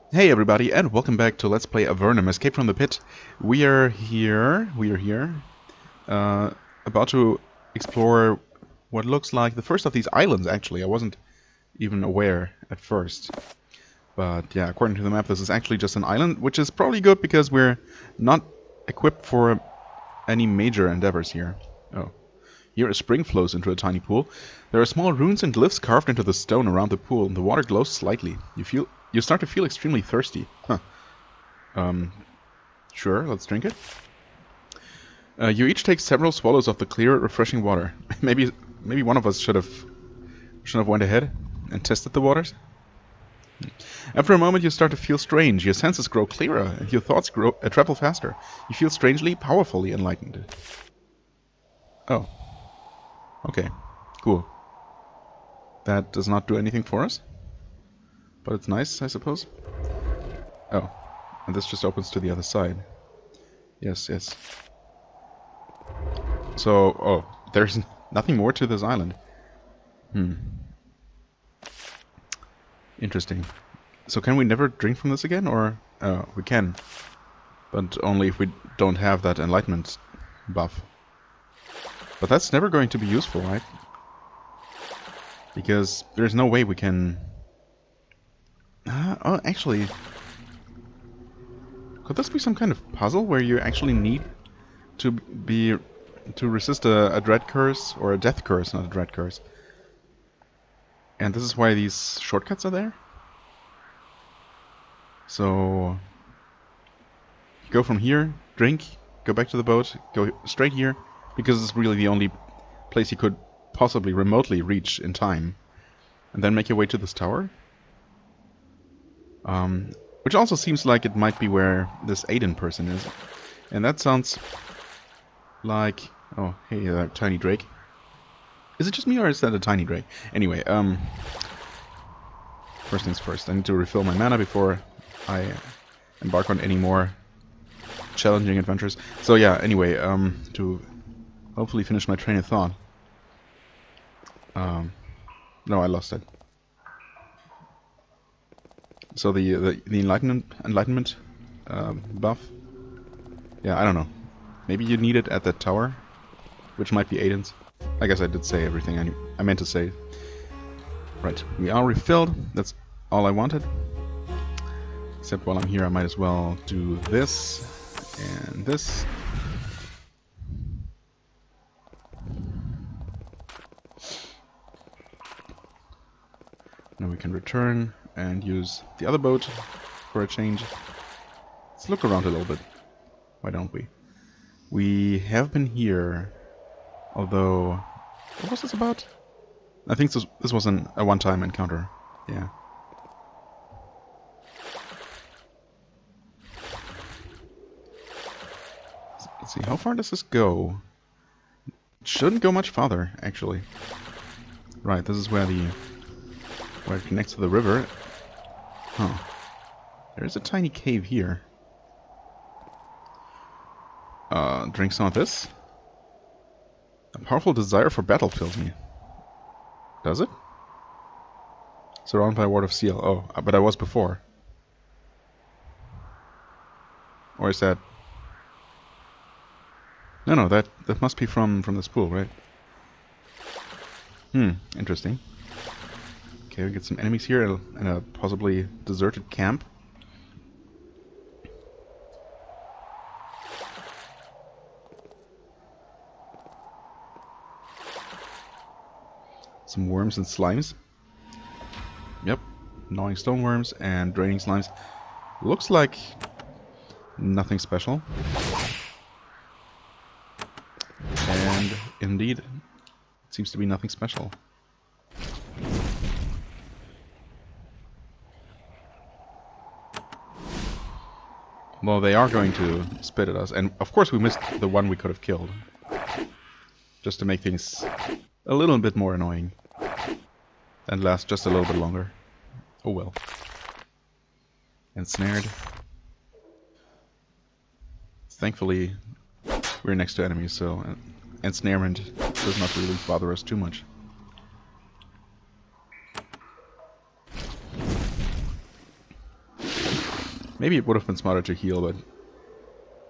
Hey everybody, and welcome back to Let's Play Avernum, Escape from the Pit. We are here, uh, about to explore what looks like the first of these islands, actually. I wasn't even aware at first. But yeah, according to the map, this is actually just an island, which is probably good because we're not equipped for any major endeavors here. Oh. Here a spring flows into a tiny pool. There are small runes and glyphs carved into the stone around the pool. The water glows slightly. You start to feel extremely thirsty. Huh. Sure, let's drink it. You each take several swallows of the clear, refreshing water. maybe one of us should have went ahead and tested the waters. After a moment, you start to feel strange. Your senses grow clearer, and your thoughts travel faster. You feel strangely, powerfully enlightened. Oh. Okay, cool. That does not do anything for us, but it's nice, I suppose. Oh, and this just opens to the other side. Yes. So, oh, there's nothing more to this island. Interesting. So can we never drink from this again, or... we can. But only if we don't have that enlightenment buff. But that's never going to be useful, right? Because there's no way we can... oh, actually... Could this be some kind of puzzle where you actually need to resist a dread curse, or a death curse, not a dread curse? And this is why these shortcuts are there? So... Go from here, drink, go back to the boat, go straight here, because it's really the only place you could possibly remotely reach in time. And then make your way to this tower. Which also seems like it might be where this Aiden person is. And that sounds like... Oh, hey, tiny drake. Is it just me, or is that a tiny drake? Anyway, first things first. I need to refill my mana before I embark on any more challenging adventures. So yeah, anyway, to hopefully finish my train of thought. No, I lost it. So the enlightenment buff. Yeah, I don't know. Maybe you need it at that tower, which might be Aiden's. I guess I did say everything I meant to say. Right, we are refilled. That's all I wanted. Except while I'm here, I might as well do this and this. Now we can return and use the other boat for a change. Let's look around a little bit. Why don't we? We have been here, although... What was this about? I think this was a one-time encounter. Yeah. Let's see, how far does this go? It shouldn't go much farther, actually. Right, this is where it connects to the river. Huh. There's a tiny cave here. Drink some of this. A powerful desire for battle fills me. Does it? Surrounded by a ward of seal. Oh, but I was before. Or is that... No, that must be from this pool, right? Interesting. Okay, we get some enemies here and a possibly deserted camp. Some worms and slimes. Yep, gnawing stoneworms and draining slimes. Looks like nothing special. And indeed, it seems to be nothing special. Well, they are going to spit at us, and of course we missed the one we could have killed. Just to make things a little bit more annoying. And last just a little bit longer. Oh well. Ensnared. Thankfully, we're next to enemies, so ensnarement does not really bother us too much. Maybe it would have been smarter to heal, but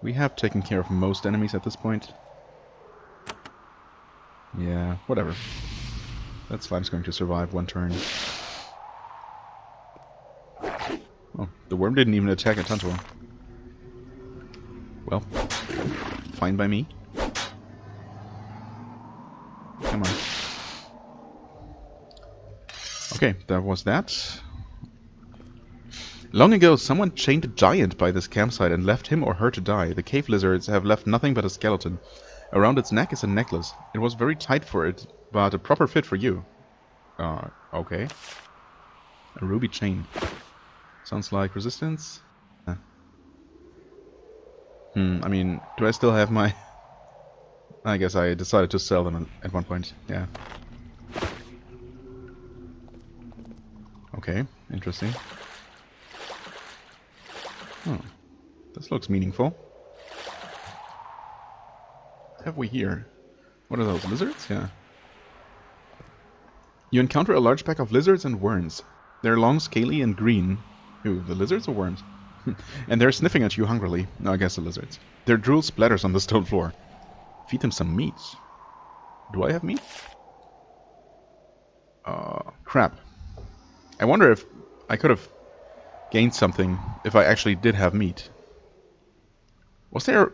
we have taken care of most enemies at this point. Yeah, whatever. That slime's going to survive one turn. Oh, the worm didn't even attack a Tantor. Well, fine by me. Come on. Okay, that was that. Long ago, someone chained a giant by this campsite and left him or her to die. The cave lizards have left nothing but a skeleton. Around its neck is a necklace. It was very tight for it, but a proper fit for you. Okay. A ruby chain. Sounds like resistance. I mean, do I still have my... I guess I decided to sell them at one point, yeah. Okay, interesting. Oh, this looks meaningful. What have we here? What are those, lizards? Yeah. You encounter a large pack of lizards and worms. They're long, scaly, and green. Ooh, the lizards or worms? And they're sniffing at you hungrily. No, I guess the lizards. Their drool splatters on the stone floor. Feed them some meat. Do I have meat? Crap. I wonder if I could have gained something if I actually did have meat. Was there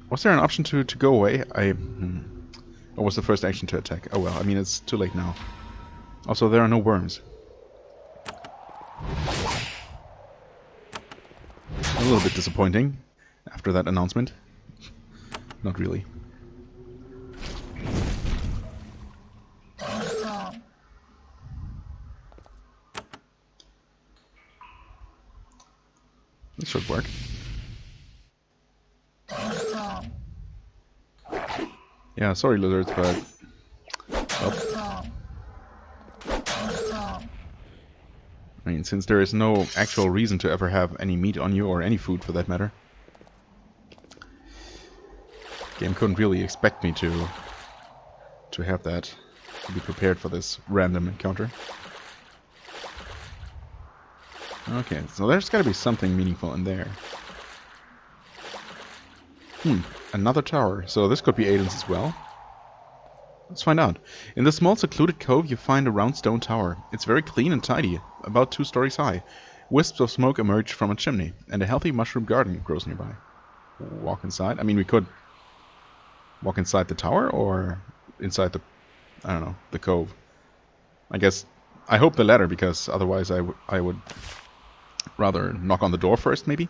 an option to go away? Or was the first action to attack? Oh well, I mean it's too late now. Also, there are no worms. A little bit disappointing after that announcement. Not really. This should work. Yeah, sorry lizards, but... Oh. I mean, since there is no actual reason to ever have any meat on you, or any food for that matter. Game couldn't really expect me to have that, to be prepared for this random encounter. Okay, so there's gotta be something meaningful in there. Another tower. So this could be Aiden's as well. Let's find out. In the small secluded cove you find a round stone tower. It's very clean and tidy, about 2 stories high. Wisps of smoke emerge from a chimney, and a healthy mushroom garden grows nearby. Walk inside. I mean, we could walk inside the tower, or inside the, I don't know, the cove. I guess, I hope the latter, because otherwise I would rather knock on the door first, maybe.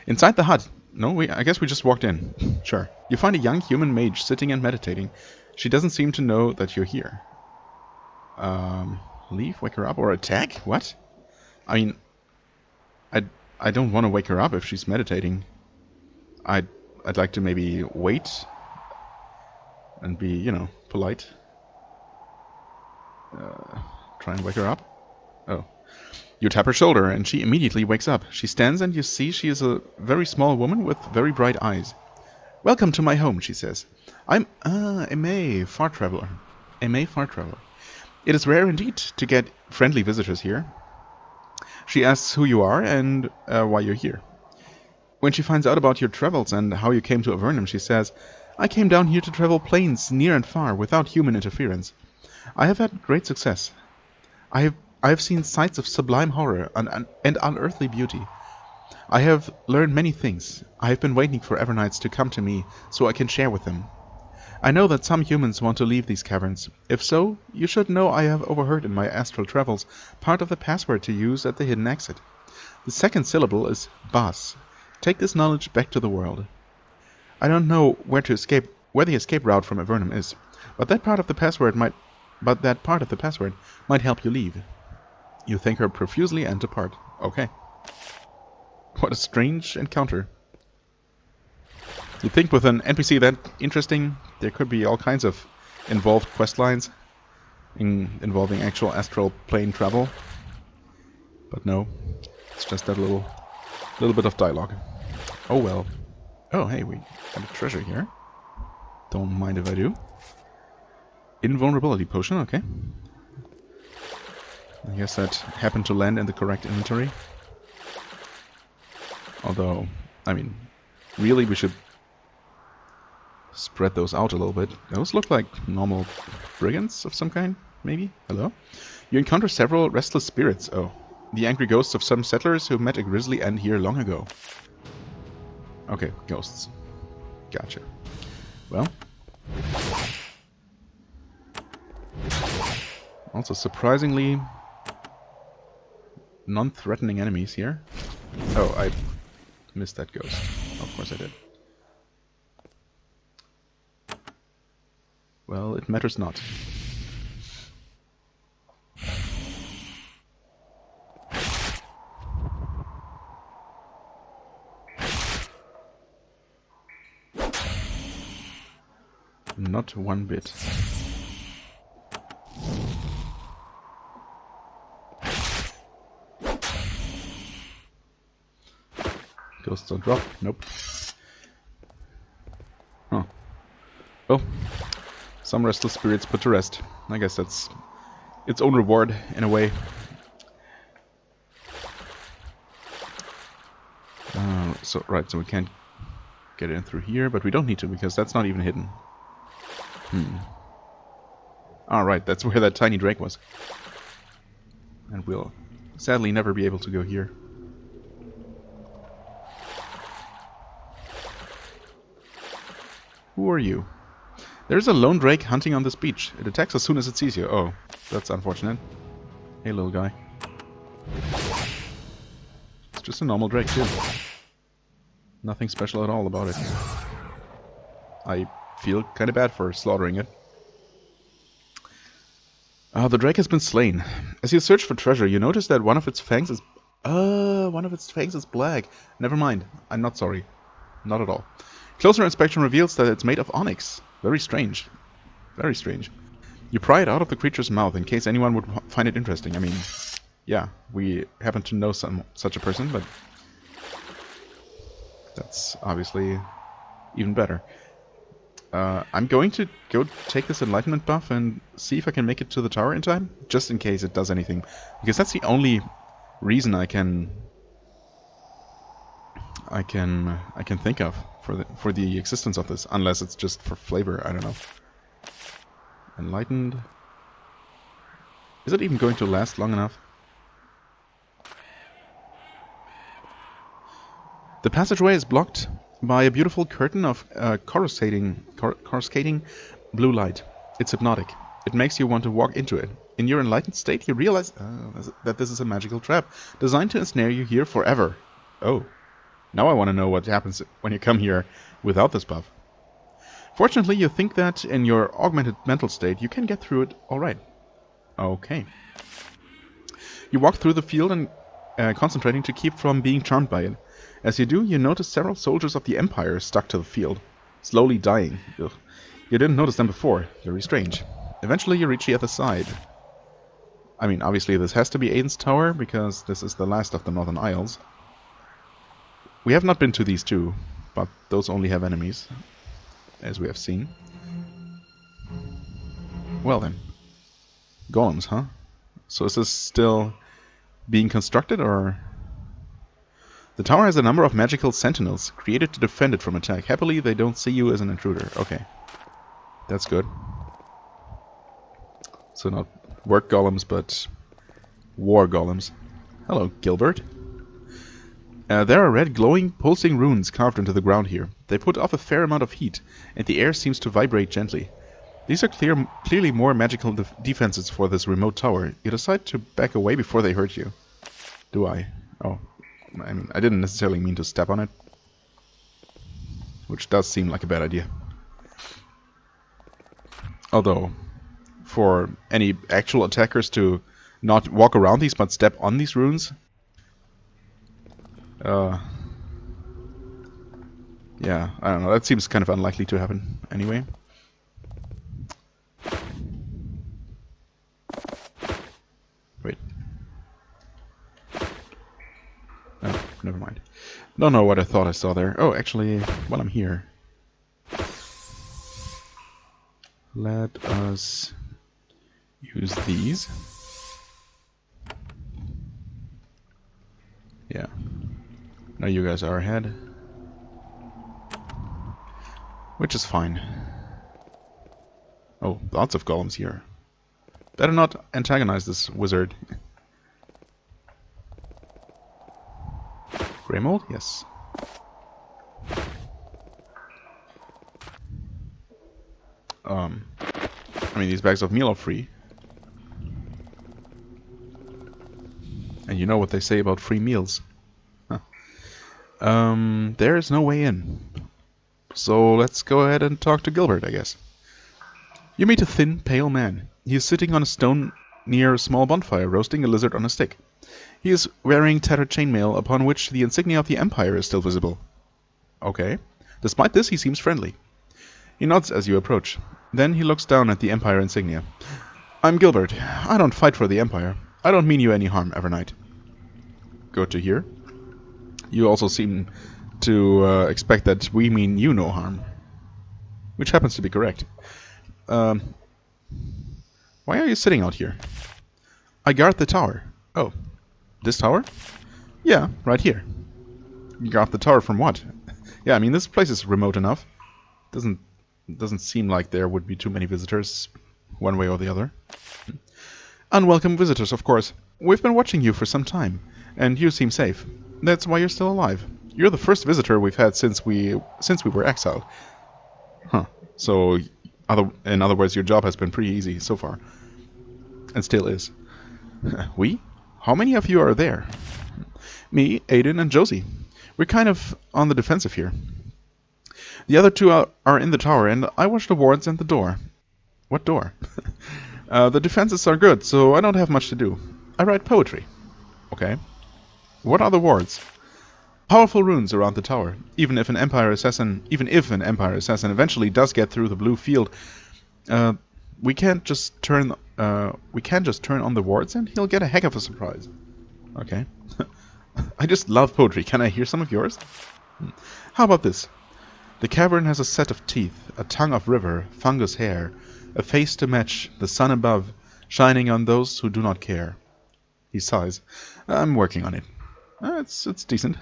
Inside the hut. No, I guess we just walked in. Sure. You find a young human mage sitting and meditating. She doesn't seem to know that you're here. Leave, wake her up, or attack? What? I mean, I don't want to wake her up if she's meditating. I'd like to maybe wait and be, you know, polite. Try and wake her up. Oh. You tap her shoulder and she immediately wakes up. She stands and you see she is a very small woman with very bright eyes. Welcome to my home, she says. I'm a May far traveler. A May far traveler. It is rare indeed to get friendly visitors here. She asks who you are and why you're here. When she finds out about your travels and how you came to Avernum, she says, I came down here to travel plains near and far without human interference. I have had great success. I have seen sights of sublime horror and unearthly beauty. I have learned many things. I have been waiting for Evernites to come to me so I can share with them. I know that some humans want to leave these caverns. If so, you should know I have overheard in my astral travels part of the password to use at the hidden exit. The second syllable is Bas. Take this knowledge back to the world. I don't know where the escape route from Avernum is, but that part of the password might help you leave. You thank her profusely and depart. Okay. What a strange encounter. You'd think with an NPC that interesting, there could be all kinds of involved quest lines involving actual astral plane travel. But no, it's just that little bit of dialogue. Oh well. Oh hey, we have a treasure here. Don't mind if I do. Invulnerability potion, okay. I guess that happened to land in the correct inventory. Although, I mean, really we should spread those out a little bit. Those look like normal brigands of some kind, maybe? Hello? You encounter several restless spirits. Oh. The angry ghosts of some settlers who met a grisly end here long ago. Okay, ghosts. Gotcha. Well. Also surprisingly non-threatening enemies here. Oh, I missed that ghost. Of course I did. Well, it matters not. Not one bit. Ghosts don't drop. Nope. Huh. Well, some restless spirits put to rest. I guess that's its own reward, in a way. So we can't get in through here, but we don't need to, because that's not even hidden. Alright, that's where that tiny drake was. And we'll sadly never be able to go here. Who are you? There's a lone drake hunting on this beach. It attacks as soon as it sees you. Oh, that's unfortunate. Hey, little guy. It's just a normal drake, too. Nothing special at all about it. I feel kind of bad for slaughtering it. The drake has been slain. As you search for treasure, you notice that one of its fangs is... one of its fangs is black. Never mind. I'm not sorry. Not at all. Closer inspection reveals that it's made of onyx. Very strange. Very strange. You pry it out of the creature's mouth in case anyone would find it interesting. I mean, yeah, we happen to know such a person, but that's obviously even better. I'm going to go take this enlightenment buff and see if I can make it to the tower in time, just in case it does anything, because that's the only reason I can think of for the existence of this, unless it's just for flavor. I don't know. Enlightened. Is it even going to last long enough? The passageway is blocked by a beautiful curtain of coruscating blue light. It's hypnotic. It makes you want to walk into it. In your enlightened state, you realize that this is a magical trap designed to ensnare you here forever. Oh. Now I want to know what happens when you come here without this buff. Fortunately, you think that in your augmented mental state, you can get through it alright. Okay. You walk through the field and concentrating to keep from being charmed by it. As you do, you notice several soldiers of the Empire stuck to the field, slowly dying. Ugh. You didn't notice them before. Very strange. Eventually, you reach the other side. I mean, obviously this has to be Aiden's tower, because this is the last of the Northern Isles. We have not been to these two, but those only have enemies, as we have seen. Well then. Golems, huh? So is this still being constructed, or... The tower has a number of magical sentinels, created to defend it from attack. Happily, they don't see you as an intruder. Okay. That's good. So not work golems, but war golems. Hello, Gilbert. There are red, glowing, pulsing runes carved into the ground here. They put off a fair amount of heat, and the air seems to vibrate gently. These are clearly more magical defenses for this remote tower. You decide to back away before they hurt you. Do I? Oh. I mean, I didn't necessarily mean to step on it. Which does seem like a bad idea. Although, for any actual attackers to not walk around these, but step on these runes... yeah, I don't know. That seems kind of unlikely to happen anyway. Wait. Oh, never mind. Don't know what I thought I saw there. Oh, actually, while I'm here, let us use these. Yeah. Now you guys are ahead. Which is fine. Oh, lots of golems here. Better not antagonize this wizard. Grey mold? Yes. I mean, these bags of meal are free. And you know what they say about free meals. Huh. There is no way in. So let's go ahead and talk to Gilbert, I guess. You meet a thin, pale man. He is sitting on a stone near a small bonfire, roasting a lizard on a stick. He is wearing tattered chainmail, upon which the insignia of the Empire is still visible. Okay. Despite this, he seems friendly. He nods as you approach. Then he looks down at the Empire insignia. I'm Gilbert. I don't fight for the Empire. I don't mean you any harm, Evernight. Good to hear. You also seem to expect that we mean you no harm. Which happens to be correct. Why are you sitting out here? I guard the tower. Oh. This tower? Yeah, right here. You guard the tower from what? Yeah, I mean, this place is remote enough. Doesn't seem like there would be too many visitors, one way or the other. Unwelcome visitors, of course. We've been watching you for some time, and you seem safe. That's why you're still alive. You're the first visitor we've had since we were exiled. Huh. So, in other words, your job has been pretty easy so far. And still is. We? How many of you are there? Me, Aiden, and Josie. We're kind of on the defensive here. The other two are in the tower, and I watch the wards and the door. What door? The defenses are good, so I don't have much to do. I write poetry. Okay. What are the wards? Powerful runes around the tower. Even if an Empire assassin eventually does get through the blue field, we can't just turn on the wards, and he'll get a heck of a surprise. Okay. I just love poetry. Can I hear some of yours? How about this? The cavern has a set of teeth, a tongue of river, fungus hair, a face to match, the sun above, shining on those who do not care. He sighs. I'm working on it. It's decent.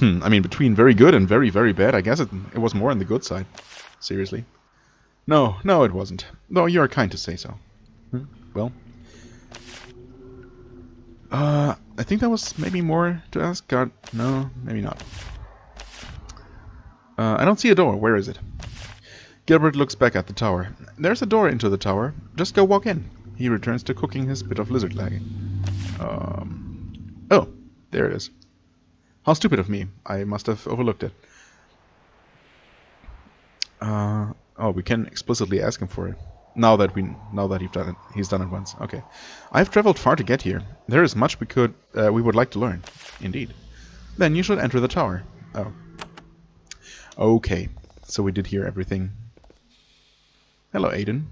I mean, between very good and very, very bad, I guess it was more on the good side. Seriously. No, it wasn't. Though you're kind to say so. Well. I think that was maybe more to ask. God, no, maybe not. I don't see a door. Where is it? Gilbert looks back at the tower. There's a door into the tower. Just go walk in. He returns to cooking his bit of lizard leg. Oh, there it is. How stupid of me. I must have overlooked it. Oh, we can explicitly ask him for it. Now that he's done it once. Okay. I've traveled far to get here. There is much we would like to learn. Indeed. Then you should enter the tower. Oh. Okay. So we did hear everything. Hello, Aiden.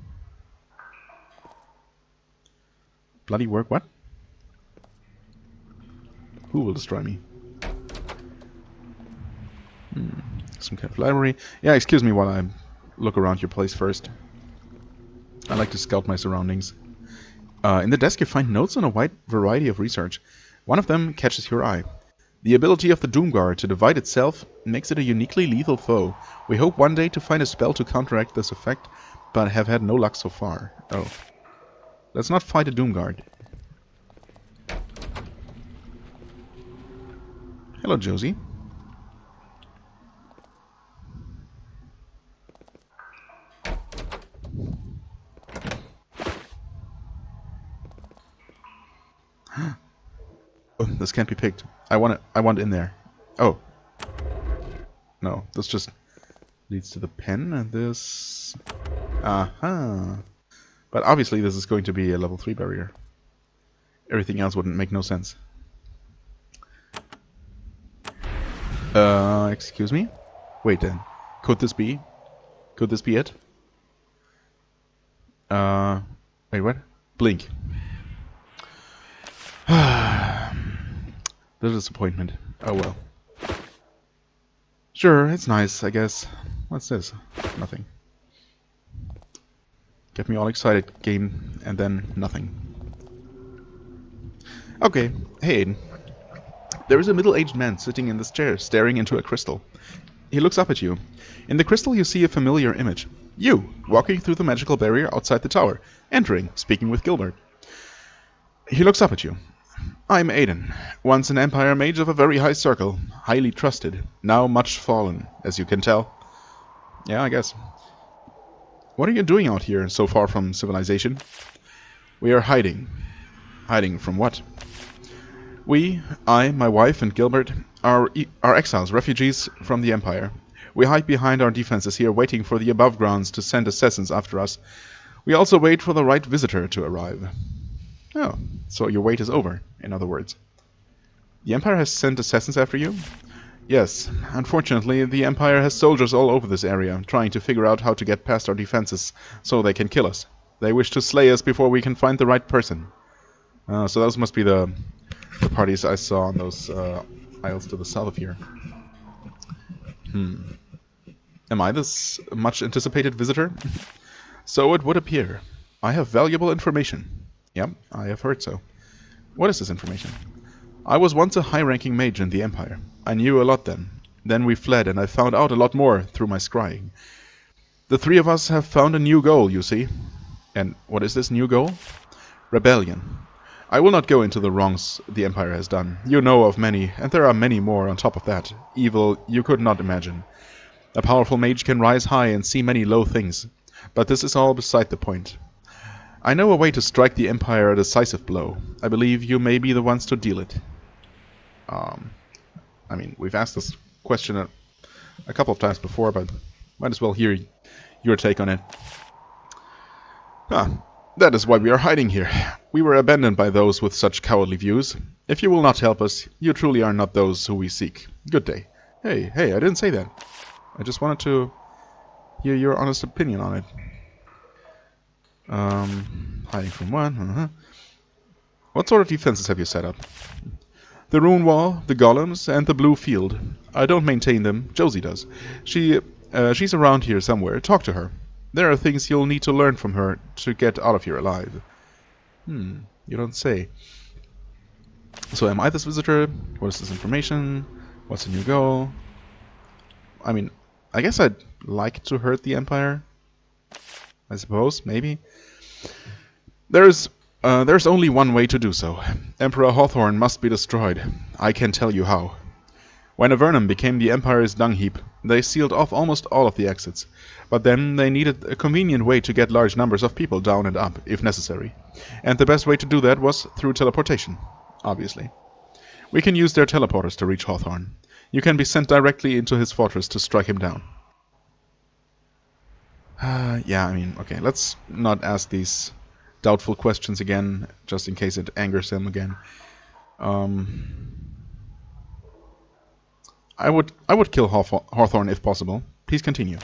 Bloody work, what? Who will destroy me? Some kind of library. Yeah, excuse me while I look around your place first. I like to scout my surroundings. In the desk you find notes on a wide variety of research. One of them catches your eye. The ability of the Doomguard to divide itself makes it a uniquely lethal foe. We hope one day to find a spell to counteract this effect, but have had no luck so far. Oh. Let's not fight a Doomguard. Hello, Josie. Oh, this can't be picked. I want in there. Oh. No, this just leads to the pen, and this... Aha. But obviously this is going to be a level 3 barrier. Everything else wouldn't make no sense. Excuse me? Wait then. Could this be? Could this be it? Wait, what? Blink. The disappointment. Oh well. Sure, it's nice, I guess. What's this? Nothing. Get me all excited, game, and then nothing. Okay, hey Aiden. There is a middle-aged man sitting in this chair, staring into a crystal. He looks up at you. In the crystal you see a familiar image. You, walking through the magical barrier outside the tower, entering, speaking with Gilbert. He looks up at you. I'm Aiden, once an Empire mage of a very high circle, highly trusted, now much fallen, as you can tell. Yeah, I guess. What are you doing out here, so far from civilization? We are hiding. Hiding from what? I, my wife, and Gilbert are exiles, refugees from the Empire. We hide behind our defenses here, waiting for the above grounds to send assassins after us. We also wait for the right visitor to arrive. Oh, so your wait is over, in other words. The Empire has sent assassins after you? Yes. Unfortunately, the Empire has soldiers all over this area, trying to figure out how to get past our defenses so they can kill us. They wish to slay us before we can find the right person. So those must be the parties I saw on those isles to the south of here. Am I this much anticipated visitor? So it would appear. I have valuable information. Yep, I have heard so. What is this information? I was once a high-ranking mage in the Empire. I knew a lot then. Then we fled, and I found out a lot more through my scrying. The three of us have found a new goal, you see. And what is this new goal? Rebellion. I will not go into the wrongs the Empire has done. You know of many, and there are many more on top of that. Evil you could not imagine. A powerful mage can rise high and see many low things. But this is all beside the point. I know a way to strike the Empire a decisive blow. I believe you may be the ones to deal it. I mean, we've asked this question a couple of times before, but might as well hear your take on it. That is why we are hiding here. We were abandoned by those with such cowardly views. If you will not help us, you truly are not those who we seek. Good day. Hey, I didn't say that. I just wanted to hear your honest opinion on it. Hiding from what? What sort of defenses have you set up? The rune wall, the golems, and the blue field. I don't maintain them. Josie does. She's around here somewhere. Talk to her. There are things you'll need to learn from her to get out of here alive. You don't say. So am I this visitor? What is this information? What's the new goal? I mean, I guess I'd like to hurt the Empire. I suppose, maybe. There's only one way to do so. Emperor Hawthorne must be destroyed. I can tell you how. When Avernum became the Empire's dung heap, they sealed off almost all of the exits. But then they needed a convenient way to get large numbers of people down and up, if necessary. And the best way to do that was through teleportation, obviously. We can use their teleporters to reach Hawthorne. You can be sent directly into his fortress to strike him down. Yeah, I mean, okay, let's not ask these doubtful questions again, just in case it angers him again. I would kill Hawthorne if possible. Please continue.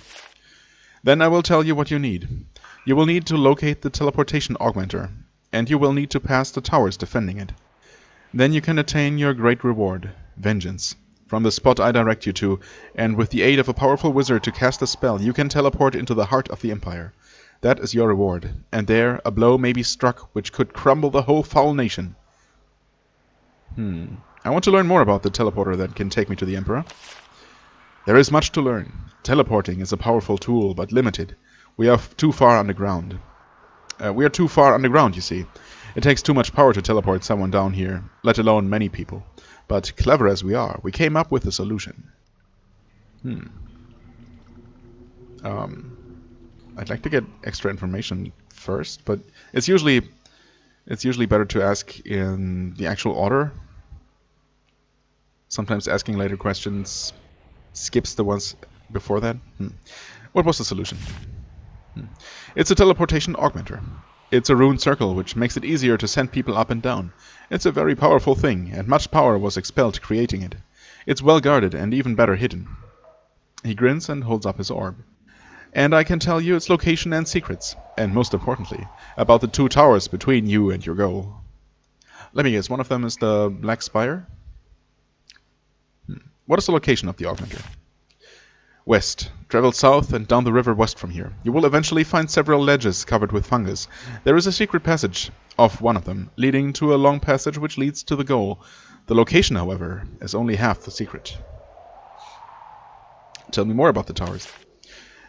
Then I will tell you what you need. You will need to locate the teleportation augmenter, and you will need to pass the towers defending it. Then you can attain your great reward, vengeance. From the spot I direct you to, and with the aid of a powerful wizard to cast a spell, you can teleport into the heart of the Empire. That is your reward, and there a blow may be struck which could crumble the whole foul nation. I want to learn more about the teleporter that can take me to the Emperor. There is much to learn. Teleporting is a powerful tool, but limited. We are too far underground. You see. It takes too much power to teleport someone down here, let alone many people. But clever as we are, we came up with a solution. I'd like to get extra information first, but it's usually better to ask in the actual order. Sometimes asking later questions skips the ones before that. What was the solution? It's a teleportation augmenter. It's a rune circle which makes it easier to send people up and down. It's a very powerful thing, and much power was expelled creating it. It's well guarded and even better hidden. He grins and holds up his orb. And I can tell you its location and secrets, and most importantly, about the two towers between you and your goal. Let me guess, one of them is the Black Spire? What is the location of the augmenter? West. Travel south and down the river west from here. You will eventually find several ledges covered with fungus. There is a secret passage off one of them, leading to a long passage which leads to the goal. The location, however, is only half the secret. Tell me more about the towers.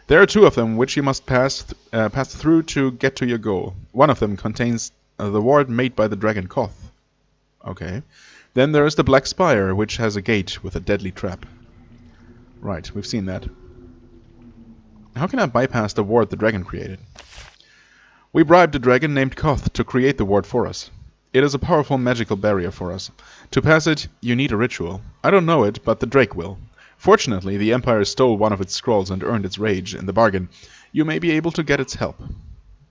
There are two of them which you must pass through to get to your goal. One of them contains the ward made by the dragon Koth. Okay. Then there is the Black Spire, which has a gate with a deadly trap. Right, we've seen that. How can I bypass the ward the dragon created? We bribed a dragon named Koth to create the ward for us. It is a powerful magical barrier for us. To pass it, you need a ritual. I don't know it, but the Drake will. Fortunately, the Empire stole one of its scrolls and earned its rage in the bargain. You may be able to get its help.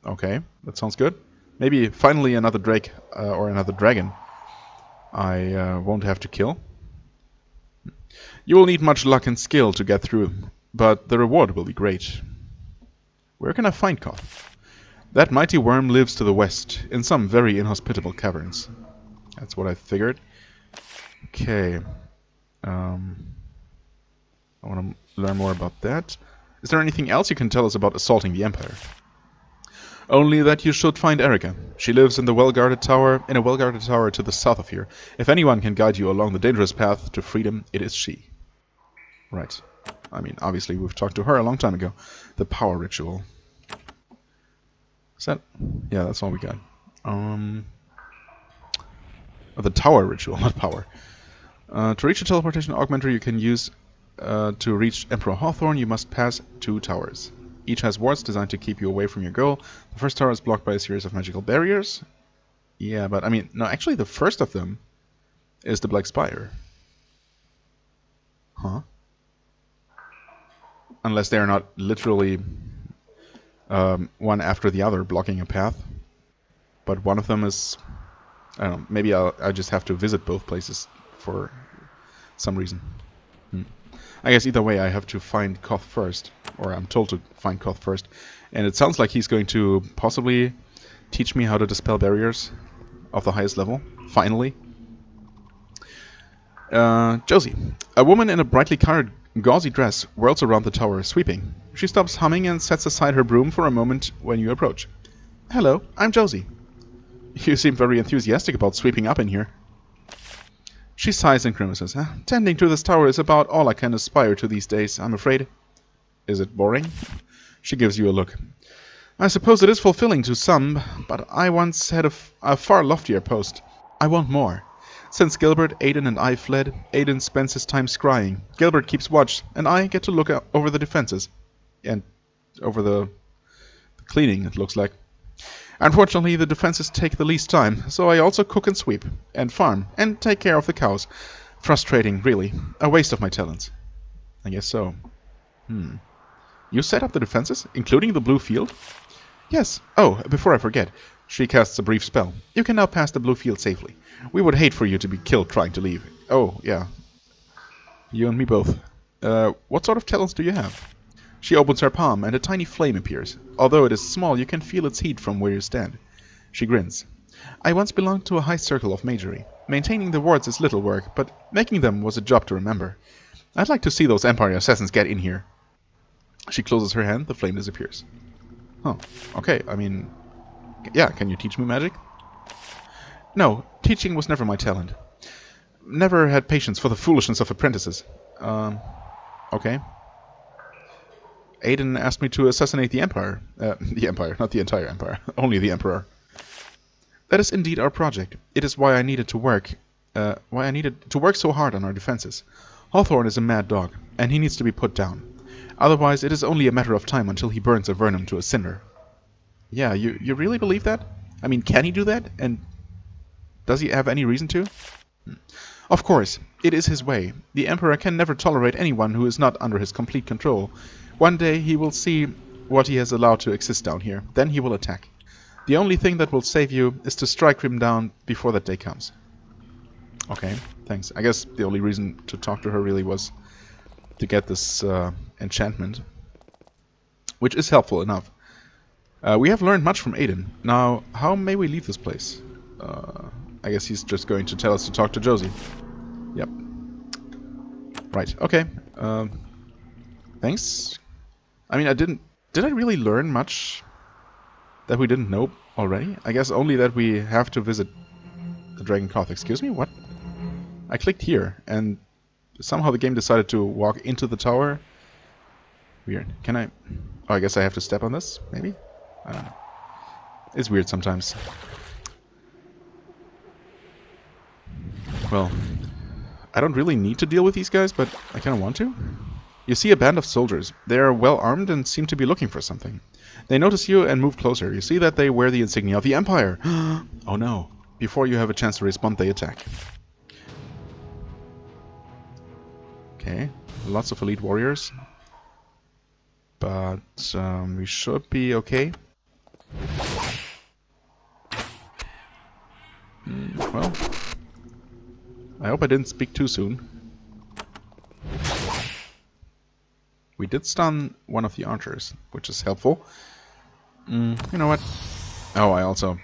Okay, that sounds good. Maybe finally another Drake or another dragon I won't have to kill. You will need much luck and skill to get through, but the reward will be great. Where can I find Koth? That mighty worm lives to the west, in some very inhospitable caverns. That's what I figured. Okay. I want to learn more about that. Is there anything else you can tell us about assaulting the Empire? Only that you should find Erica. She lives in a well-guarded tower to the south of here. If anyone can guide you along the dangerous path to freedom, it is she. Right. I mean, obviously we've talked to her a long time ago. The power ritual. Is that... Yeah, that's all we got. The tower ritual, not power. To reach a teleportation augmenter you can use to reach Emperor Hawthorne, you must pass 2 towers. Each has wards designed to keep you away from your goal. The first tower is blocked by a series of magical barriers. Yeah, but I mean, no, actually the first of them is the Black Spire. Huh? Unless they are not literally one after the other blocking a path. But one of them is... I don't know, maybe I just have to visit both places for some reason. I guess either way I have to find Koth first, or I'm told to find Koth first, and it sounds like he's going to possibly teach me how to dispel barriers of the highest level, finally. Josie. A woman in a brightly colored gauzy dress whirls around the tower, sweeping. She stops humming and sets aside her broom for a moment when you approach. Hello, I'm Josie. You seem very enthusiastic about sweeping up in here. She sighs and grimaces. Tending to this tower is about all I can aspire to these days, I'm afraid. Is it boring? She gives you a look. I suppose it is fulfilling to some, but I once had a far loftier post. I want more. Since Gilbert, Aiden and I fled, Aiden spends his time scrying. Gilbert keeps watch, and I get to look over the defenses. And over the cleaning, it looks like. Unfortunately, the defenses take the least time, so I also cook and sweep, and farm, and take care of the cows. Frustrating, really. A waste of my talents. I guess so. You set up the defenses, including the blue field? Yes. Oh, before I forget, she casts a brief spell. You can now pass the blue field safely. We would hate for you to be killed trying to leave. Oh, yeah. You and me both. What sort of talents do you have? She opens her palm, and a tiny flame appears. Although it is small, you can feel its heat from where you stand. She grins. I once belonged to a high circle of magery. Maintaining the wards is little work, but making them was a job to remember. I'd like to see those Empire assassins get in here. She closes her hand, the flame disappears. Oh, okay, I mean... Yeah, can you teach me magic? No, teaching was never my talent. Never had patience for the foolishness of apprentices. Okay. Aiden asked me to assassinate the Empire. The Empire, not the entire Empire. Only the Emperor. That is indeed our project. It is why I needed to work so hard on our defenses. Hawthorne is a mad dog, and he needs to be put down. Otherwise, it is only a matter of time until he burns Avernum to a cinder. Yeah, you really believe that? I mean, can he do that? And does he have any reason to? Of course, it is his way. The Emperor can never tolerate anyone who is not under his complete control. One day he will see what he has allowed to exist down here. Then he will attack. The only thing that will save you is to strike him down before that day comes. Okay, thanks. I guess the only reason to talk to her really was to get this enchantment, which is helpful enough. We have learned much from Aiden. Now, how may we leave this place? I guess he's just going to tell us to talk to Josie. Yep. Right, okay. Thanks. I mean, did I really learn much that we didn't know already? I guess only that we have to visit the Dragon Koth. Excuse me, what? I clicked here, and somehow the game decided to walk into the tower. Weird. Can I... Oh, I guess I have to step on this, maybe? I don't know. It's weird sometimes. Well, I don't really need to deal with these guys, but I kind of want to. You see a band of soldiers. They are well armed and seem to be looking for something. They notice you and move closer. You see that they wear the insignia of the Empire. Oh no. Before you have a chance to respond, they attack. Okay. Lots of elite warriors. But we should be okay. Well, I hope I didn't speak too soon. We did stun one of the archers, which is helpful. You know what? Oh, I also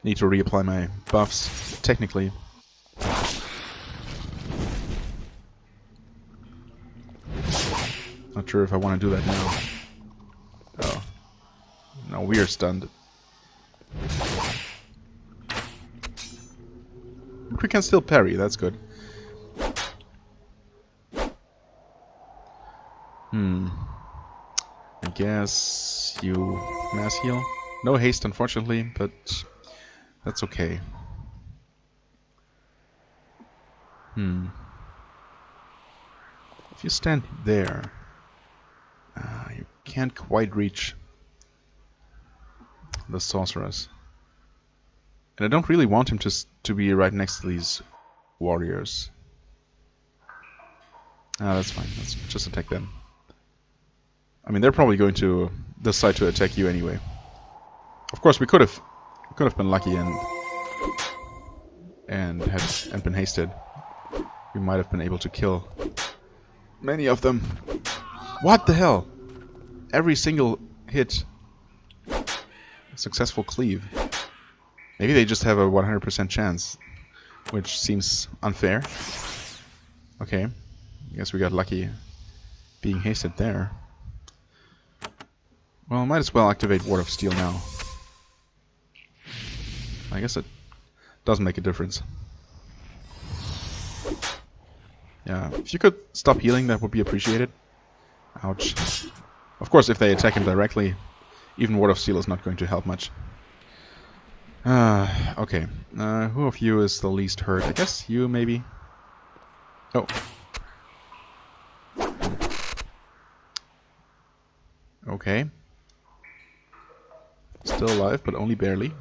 need to reapply my buffs, technically. Not sure if I want to do that now. Oh. No, we are stunned. But we can still parry, that's good. I guess you mass heal. No haste, unfortunately, but that's okay. If you stand there, you can't quite reach the sorceress. And I don't really want him to be right next to these warriors. Ah, that's fine. Let's just attack them. I mean, they're probably going to decide to attack you anyway. Of course, we could have been lucky and been hasted. We might have been able to kill many of them. What the hell? Every single hit. Successful cleave. Maybe they just have a 100% chance, which seems unfair. Okay, I guess we got lucky being hasted there. Well, might as well activate Ward of Steel now. I guess it doesn't make a difference. Yeah, if you could stop healing, that would be appreciated. Ouch. Of course, if they attack him directly, even Ward of Steel is not going to help much. Okay. Who of you is the least hurt? I guess you, maybe? Oh. Okay. Still alive, but only barely.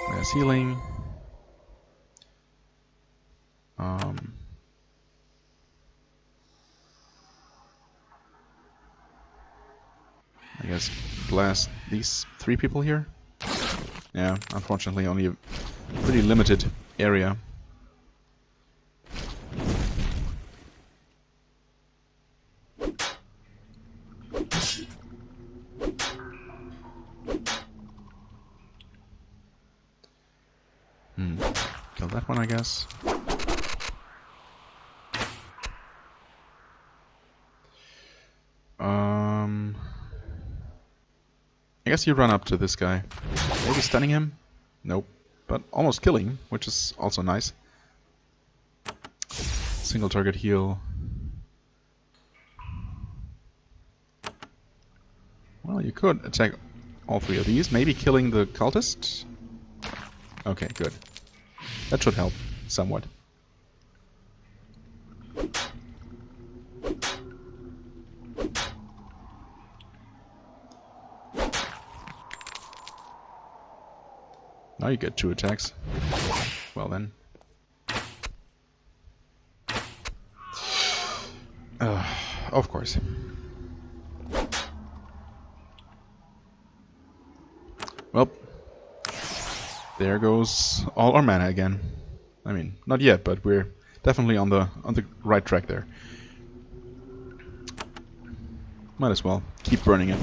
Mass healing. I guess blast these 3 people here. Yeah, unfortunately only a pretty limited area. Kill that one, I guess. I guess you run up to this guy. Maybe stunning him? Nope. But almost killing, which is also nice. Single target heal. Well, you could attack all 3 of these. Maybe killing the cultist? Okay, good. That should help somewhat. Now you get 2 attacks. Well then. Of course. Well, there goes all our mana again. I mean, not yet, but we're definitely on the right track there. Might as well keep burning it.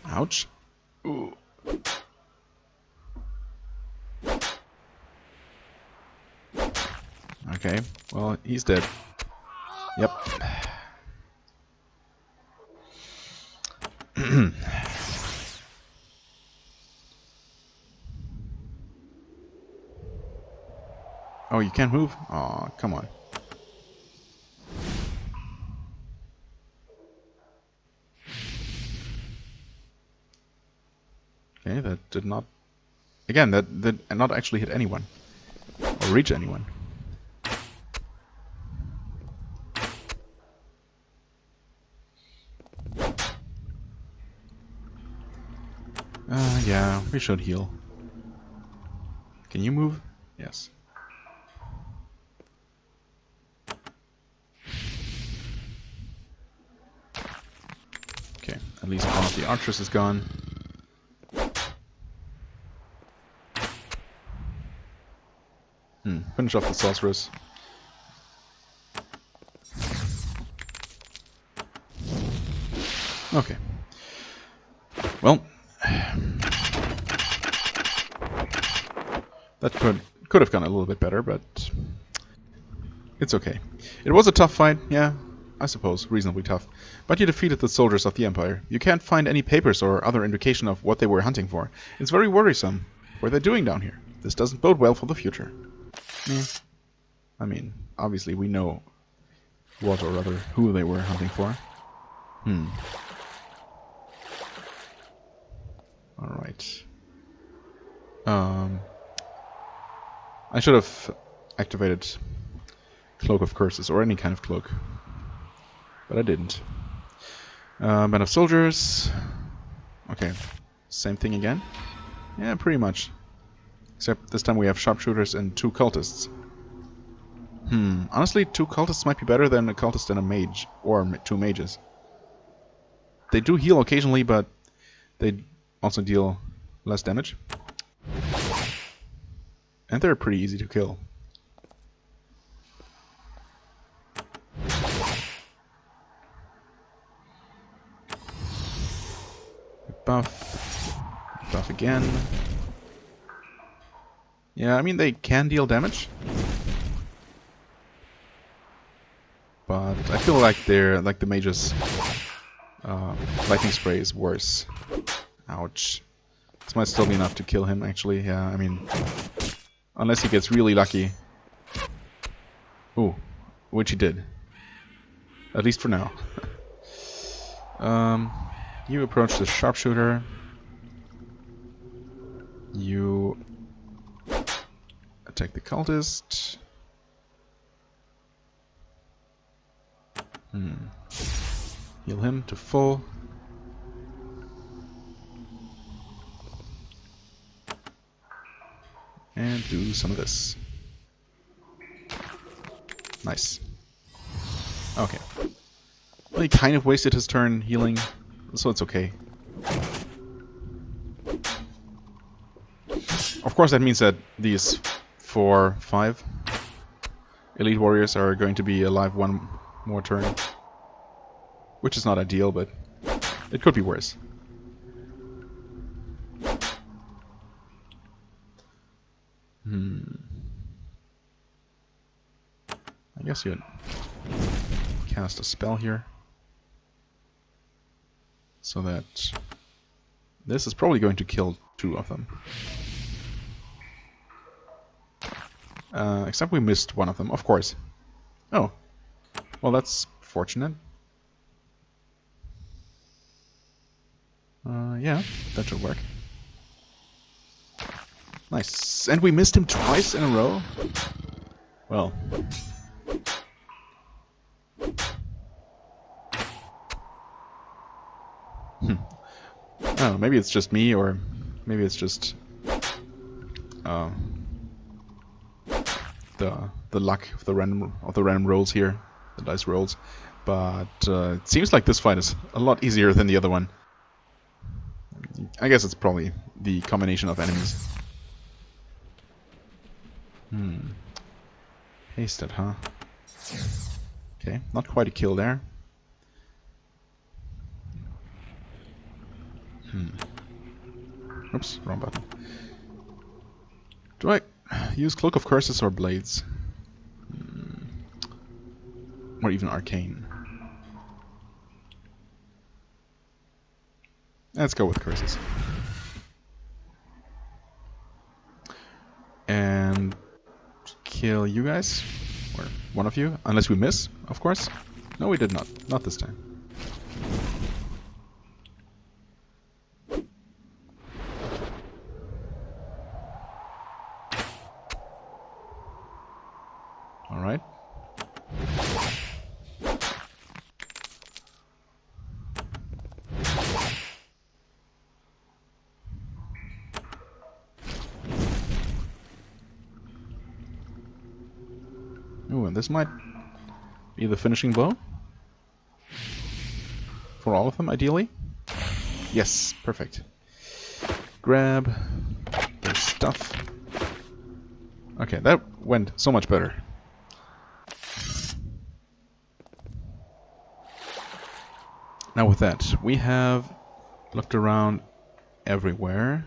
Ouch. Ooh. Okay, well, he's dead. Yep. Oh, you can't move? Aw, come on. Okay, that did not... Again, that did not actually hit anyone. Or reach anyone. Yeah, we should heal. Can you move? Yes. Okay, at least one of the archers is gone. Finish off the sorceress. Okay. Well, that could have gone a little bit better, but it's okay. It was a tough fight, yeah, I suppose, reasonably tough. But you defeated the soldiers of the Empire. You can't find any papers or other indication of what they were hunting for. It's very worrisome. What they're doing down here. This doesn't bode well for the future. Yeah. I mean, obviously we know what or rather who they were hunting for. Alright. I should have activated Cloak of Curses, or any kind of cloak. But I didn't. Band of soldiers. Okay. Same thing again? Yeah, pretty much. Except this time we have sharpshooters and 2 cultists. Honestly, 2 cultists might be better than a cultist and a mage. Or 2 mages. They do heal occasionally, but they also deal less damage. And they're pretty easy to kill. Buff. Buff again. Yeah, I mean they can deal damage. But I feel like they're like the mage's lightning spray is worse. Ouch. This might still be enough to kill him actually, yeah, I mean unless he gets really lucky. Ooh, which he did. At least for now. You approach the sharpshooter. You attack the cultist. Heal him to full. And do some of this. Nice. Okay. Well, he kind of wasted his turn healing, so it's okay. Of course that means that these 4, 5 elite warriors are going to be alive one more turn. Which is not ideal, but it could be worse. I guess you'd cast a spell here. So that this is probably going to kill 2 of them. Except we missed one of them, of course. Oh. Well, that's fortunate. Yeah, that should work. Nice. And we missed him twice in a row? Well. I don't know, maybe it's just me, or maybe it's just the luck of the random rolls here, the dice rolls. But it seems like this fight is a lot easier than the other one. I guess it's probably the combination of enemies. Hasted, huh? Okay, not quite a kill there. Oops, wrong button. Do I use Cloak of Curses or Blades? Or even Arcane? Let's go with curses. And kill you guys. Or one of you. Unless we miss, of course. No, we did not. Not this time. Alright. Ooh, and this might be the finishing blow. For all of them, ideally. Yes, perfect. Grab their stuff. Okay, that went so much better. Now with that, we have looked around everywhere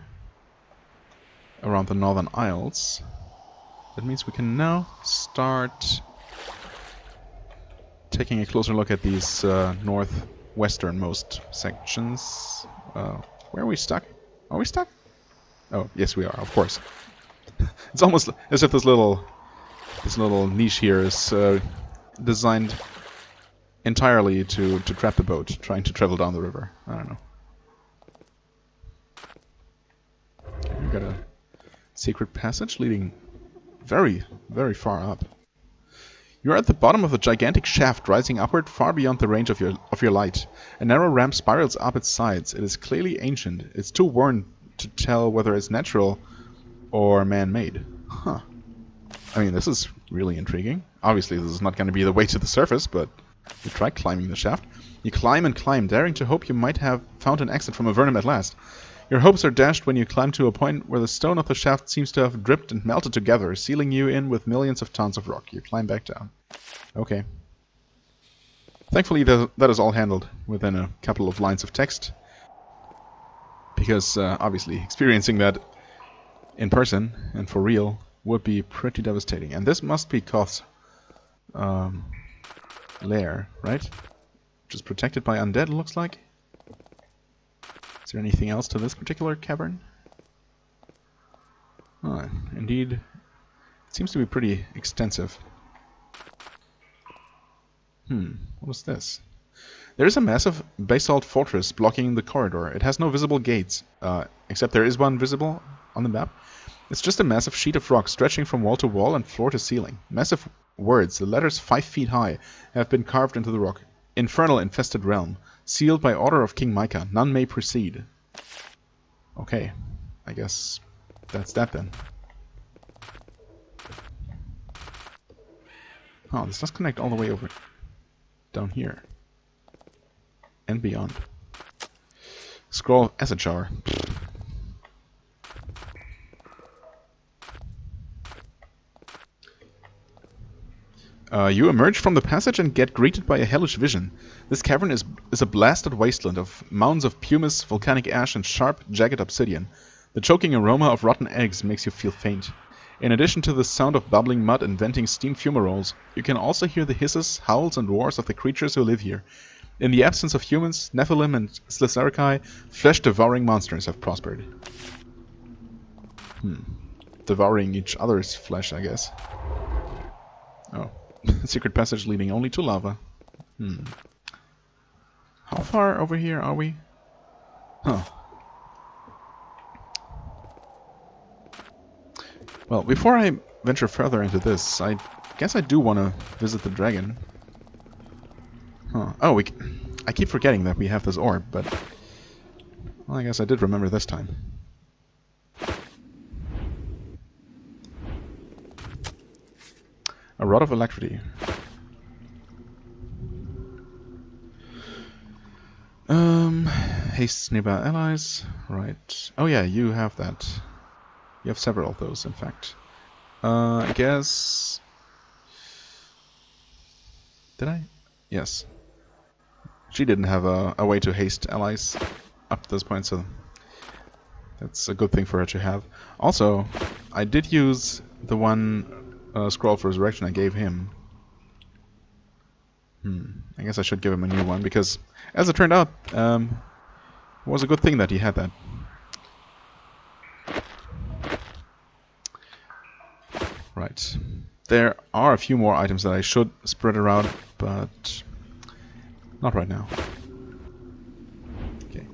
around the Northern Isles. That means we can now start taking a closer look at these northwesternmost sections. Where are we stuck? Are we stuck? Oh, yes we are, of course. It's almost as if this little niche here is designed entirely to trap the boat, trying to travel down the river. I don't know. Okay, we've got a secret passage leading very, very far up. You're at the bottom of a gigantic shaft rising upward far beyond the range of your light. A narrow ramp spirals up its sides. It is clearly ancient. It's too worn to tell whether it's natural or man-made. Huh. I mean, this is really intriguing. Obviously, this is not going to be the way to the surface, but you try climbing the shaft. You climb and climb, daring to hope you might have found an exit from Avernum at last. Your hopes are dashed when you climb to a point where the stone of the shaft seems to have dripped and melted together, sealing you in with millions of tons of rock. You climb back down. Okay. Thankfully, that is all handled within a couple of lines of text. Because, obviously, experiencing that in person and for real would be pretty devastating. And this must be Koth's lair, right? Which is protected by undead, looks like. Is there anything else to this particular cavern? Indeed, it seems to be pretty extensive. What is this? There is a massive basalt fortress blocking the corridor. It has no visible gates, except there is one visible on the map. It's just a massive sheet of rock stretching from wall to wall and floor to ceiling. Massive words, the letters 5 feet high, have been carved into the rock. Infernal infested realm. Sealed by order of King Micah. None may proceed. Okay. I guess that's that then. Oh, this does connect all the way over down here. And beyond. Scroll of acid shower. You emerge from the passage and get greeted by a hellish vision. This cavern is a blasted wasteland of mounds of pumice, volcanic ash, and sharp, jagged obsidian. The choking aroma of rotten eggs makes you feel faint. In addition to the sound of bubbling mud and venting steam fumaroles, you can also hear the hisses, howls, and roars of the creatures who live here. In the absence of humans, Nephilim and Slicerci, flesh-devouring monsters have prospered. Devouring each other's flesh, I guess. Oh. Secret passage leading only to lava. How far over here are we? Huh. Well, before I venture further into this, I guess I do want to visit the dragon. Huh. Oh, I keep forgetting that we have this orb, but... Well, I guess I did remember this time. A rod of alacrity. Haste nearby allies. Right. Oh yeah, you have that. You have several of those, in fact. I guess... Did I? Yes. She didn't have a way to haste allies up to this point, so... That's a good thing for her to have. Also, I did use the one... scroll for resurrection I gave him. I guess I should give him a new one, because as it turned out, was a good thing that he had that. Right. There are a few more items that I should spread around, but not right now. Okay.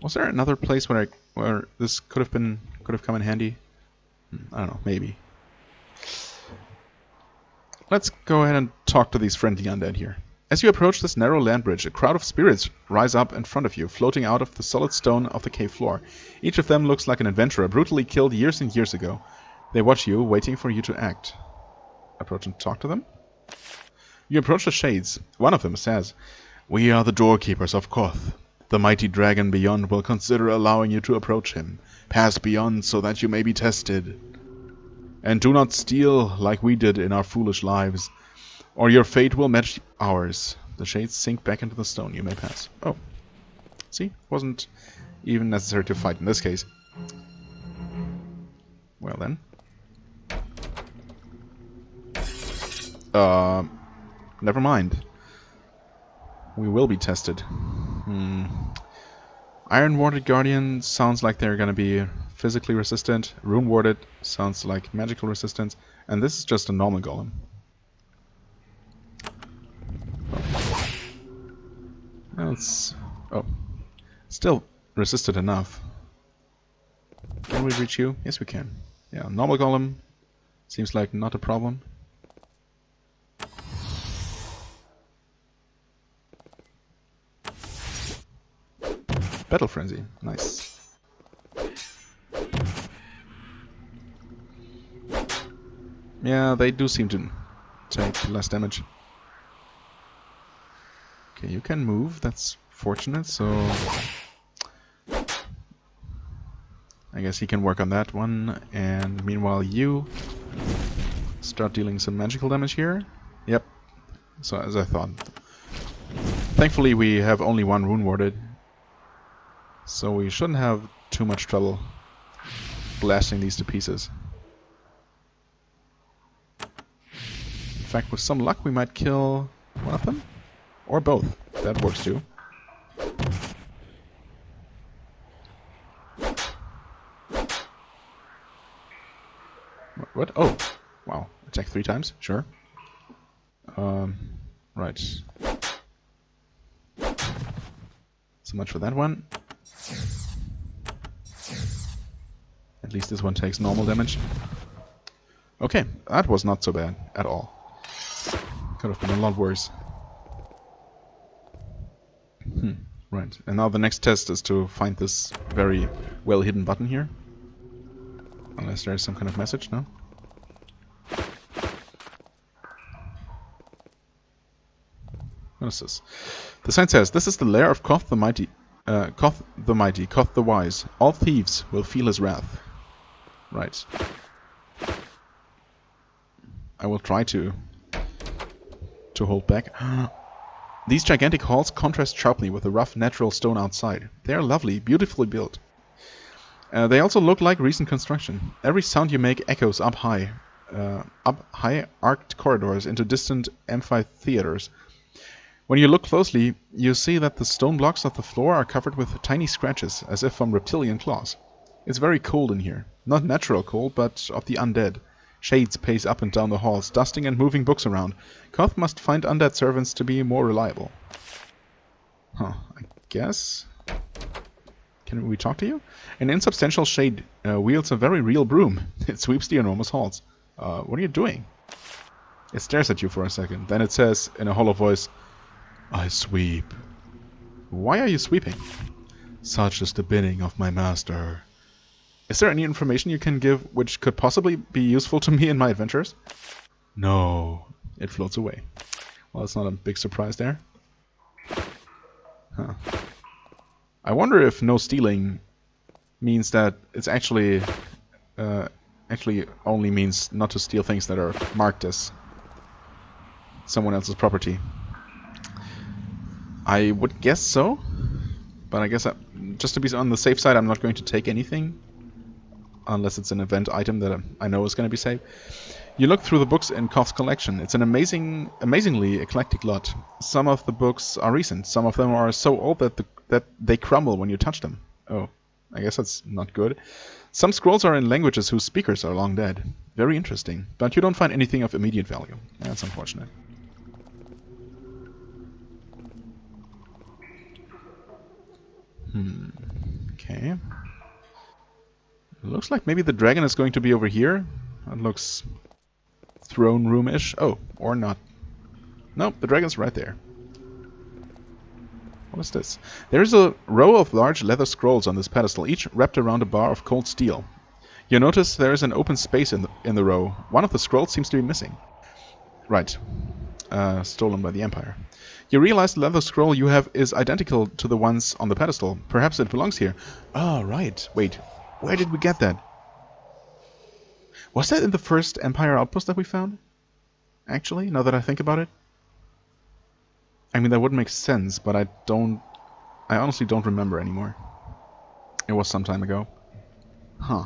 Was there another place where this could have come in handy? I don't know, maybe. Let's go ahead and talk to these friendly undead here. As you approach this narrow land bridge, a crowd of spirits rise up in front of you, floating out of the solid stone of the cave floor. Each of them looks like an adventurer brutally killed years and years ago. They watch you, waiting for you to act. Approach and talk to them. You approach the shades. One of them says, "We are the doorkeepers of Koth. The mighty dragon beyond will consider allowing you to approach him. Pass beyond so that you may be tested. And do not steal like we did in our foolish lives, or your fate will match ours." The shades sink back into the stone. You may pass. Oh. See? Wasn't even necessary to fight in this case. Well then. Never mind. We will be tested. Iron Warded Guardian sounds like they're gonna be physically resistant. Rune Warded sounds like magical resistance. And this is just a normal golem. Well, it's... oh. Still resisted enough. Can we reach you? Yes, we can. Yeah, normal golem seems like not a problem. Battle Frenzy. Nice. Yeah, they do seem to take less damage. Okay, you can move. That's fortunate, so... I guess he can work on that one. And meanwhile, you start dealing some magical damage here. Yep. So, as I thought. Thankfully, we have only one Rune Warded. So we shouldn't have too much trouble blasting these to pieces. In fact, with some luck we might kill one of them. Or both. That works too. What? Oh! Wow. Attack 3 times? Sure. Right. So much for that one. At least this one takes normal damage. Okay, that was not so bad at all. Could have been a lot worse. Right, and now the next test is to find this very well hidden button here. Unless there is some kind of message, no? What is this? The sign says, "This is the lair of Koth the Mighty, Koth the Wise. All thieves will feel his wrath." Right. I will try to hold back. These gigantic halls contrast sharply with the rough natural stone outside. They are lovely, beautifully built. They also look like recent construction. Every sound you make echoes up high arced corridors into distant amphitheaters. When you look closely, you see that the stone blocks of the floor are covered with tiny scratches, as if from reptilian claws. It's very cold in here. Not natural cold, but of the undead. Shades pace up and down the halls, dusting and moving books around. Koth must find undead servants to be more reliable. Huh, I guess? Can we talk to you? An insubstantial shade wields a very real broom. It sweeps the enormous halls. What are you doing? It stares at you for a second. Then it says, in a hollow voice, "I sweep." Why are you sweeping? Such is the bidding of my master. Is there any information you can give which could possibly be useful to me in my adventures? No. It floats away. Well, it's not a big surprise there. Huh. I wonder if no stealing means that it's actually only means not to steal things that are marked as someone else's property. I would guess so, but I guess just to be on the safe side, I'm not going to take anything unless it's an event item that I know is going to be safe. You look through the books in Koth's collection. It's an amazingly eclectic lot. Some of the books are recent. Some of them are so old that that they crumble when you touch them. Oh, I guess that's not good. Some scrolls are in languages whose speakers are long dead. Very interesting. But you don't find anything of immediate value. That's unfortunate. Okay. Looks like maybe the dragon is going to be over here. That looks throne room-ish. Oh, or not. Nope, the dragon's right there. What is this? There is a row of large leather scrolls on this pedestal, each wrapped around a bar of cold steel. You notice there is an open space in the row. One of the scrolls seems to be missing. Right. Stolen by the Empire. You realize the leather scroll you have is identical to the ones on the pedestal. Perhaps it belongs here. Oh, right. Wait. Where did we get that? Was that in the first Empire outpost that we found? Actually, now that I think about it? I mean, that would make sense, but I honestly don't remember anymore. It was some time ago. Huh.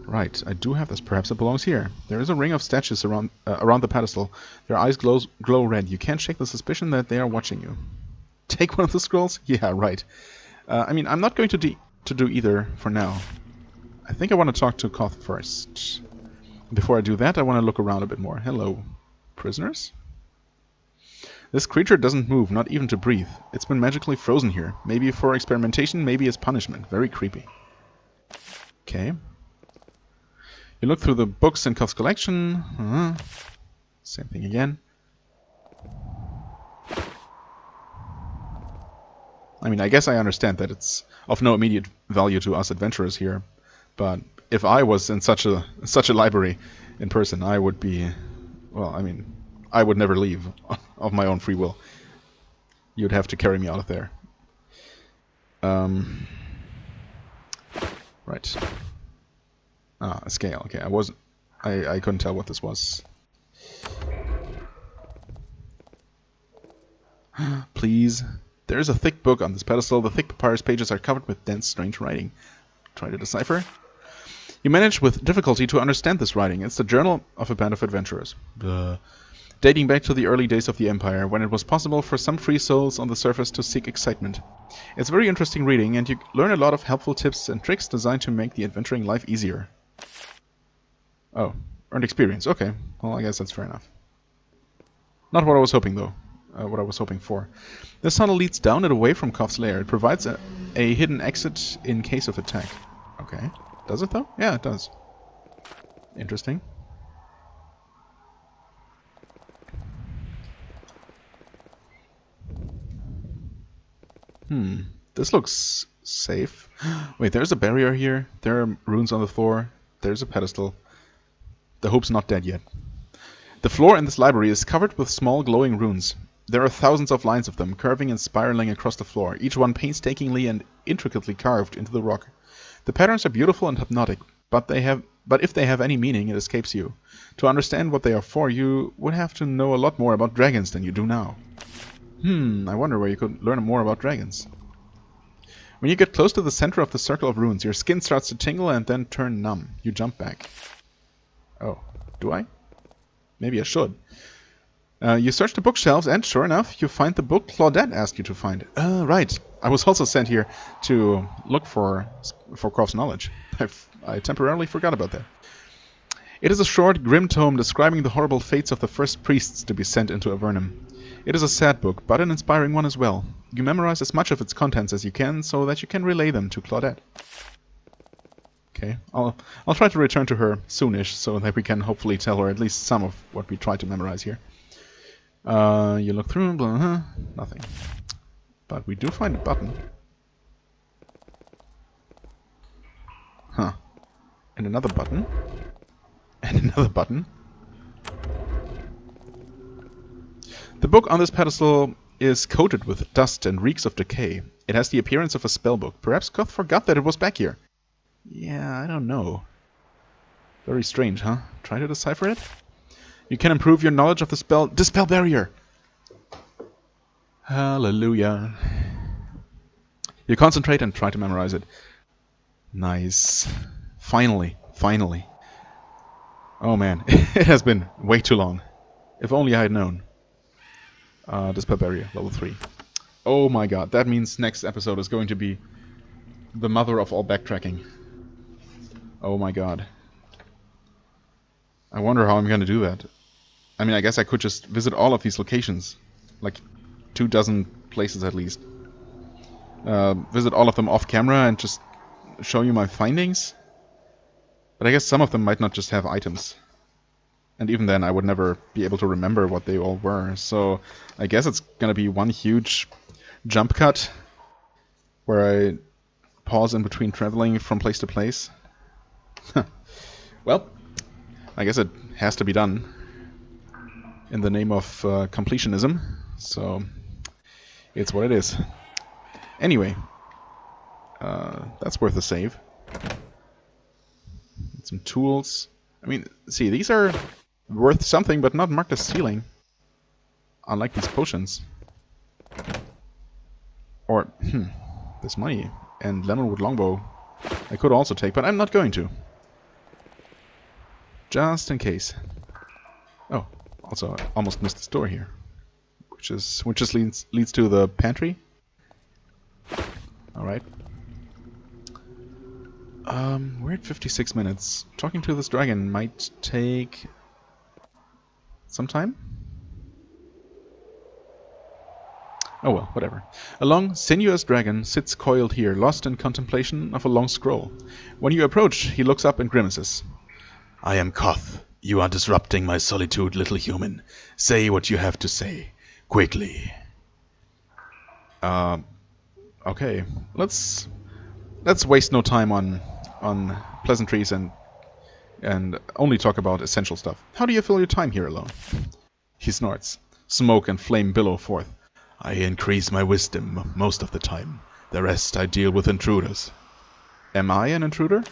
Right, I do have this. Perhaps it belongs here. There is a ring of statues around the pedestal. Their eyes glow red. You can't shake the suspicion that they are watching you. Take one of the scrolls? Yeah, right. I mean, I'm not going to do either for now. I think I want to talk to Koth first. Before I do that, I want to look around a bit more. Hello, prisoners? This creature doesn't move, not even to breathe. It's been magically frozen here. Maybe for experimentation, maybe as punishment. Very creepy. Okay. You look through the books in Koth's collection. Same thing again. I mean, I guess I understand that it's of no immediate value to us adventurers here, but if I was in such a library in person, I would be, well, I mean, I would never leave of my own free will. You'd have to carry me out of there. Right. A scale. Okay, I couldn't tell what this was. Please. There is a thick book on this pedestal. The thick papyrus pages are covered with dense, strange writing. Try to decipher. You manage with difficulty to understand this writing. It's the journal of a band of adventurers. Dating back to the early days of the Empire, when it was possible for some free souls on the surface to seek excitement. It's very interesting reading, and you learn a lot of helpful tips and tricks designed to make the adventuring life easier. Oh, earned experience. Okay, well, I guess that's fair enough. Not what I was hoping, though. What I was hoping for. This tunnel leads down and away from Koth's lair. It provides a hidden exit in case of attack. Okay. Does it, though? Yeah, it does. Interesting. This looks safe. Wait, there's a barrier here. There are runes on the floor. There's a pedestal. The hope's not dead yet. The floor in this library is covered with small glowing runes. There are thousands of lines of them, curving and spiraling across the floor, each one painstakingly and intricately carved into the rock. The patterns are beautiful and hypnotic, but if they have any meaning, it escapes you. To understand what they are for, you would have to know a lot more about dragons than you do now. I wonder where you could learn more about dragons. When you get close to the center of the circle of runes, your skin starts to tingle and then turn numb. You jump back. Oh, do I? Maybe I should. You search the bookshelves, and sure enough, you find the book Claudette asked you to find. Right. I was also sent here to look for Koth's knowledge. I temporarily forgot about that. It is a short, grim tome describing the horrible fates of the first priests to be sent into Avernum. It is a sad book, but an inspiring one as well. You memorize as much of its contents as you can, so that you can relay them to Claudette. Okay, I'll try to return to her soonish, so that we can hopefully tell her at least some of what we tried to memorize here. You look through, nothing. But we do find a button. Huh. And another button. And another button. The book on this pedestal is coated with dust and reeks of decay. It has the appearance of a spellbook. Perhaps Koth forgot that it was back here. Yeah, I don't know. Very strange, huh? Try to decipher it? You can improve your knowledge of the spell. Dispel barrier! Hallelujah. You concentrate and try to memorize it. Nice. Finally. Finally. Oh man, it has been way too long. If only I had known. Dispel barrier, level 3. Oh my god, that means next episode is going to be the mother of all backtracking. Oh my god. I wonder how I'm gonna do that. I mean, I guess I could just visit all of these locations. Like 24 places at least. Visit all of them off camera and just show you my findings. But I guess some of them might not just have items. And even then, I would never be able to remember what they all were. So I guess it's gonna be one huge jump cut where I pause in between traveling from place to place. Well, I guess it has to be done in the name of completionism. So it's what it is. Anyway, that's worth a save. Some tools. I mean, see, these are worth something, but not marked as stealing. Unlike these potions. Or, this money and lemonwood longbow I could also take, but I'm not going to. Just in case. Oh, also I almost missed the store here, which just leads to the pantry. All right. We're at 56 minutes. Talking to this dragon might take some time. Oh well, whatever. A long, sinuous dragon sits coiled here, lost in contemplation of a long scroll. When you approach, he looks up and grimaces. I am Koth. You are disrupting my solitude, little human. Say what you have to say. Quickly. Okay. Let's waste no time on pleasantries and only talk about essential stuff. How do you fill your time here alone? He snorts. Smoke and flame billow forth. I increase my wisdom most of the time. The rest I deal with intruders. Am I an intruder?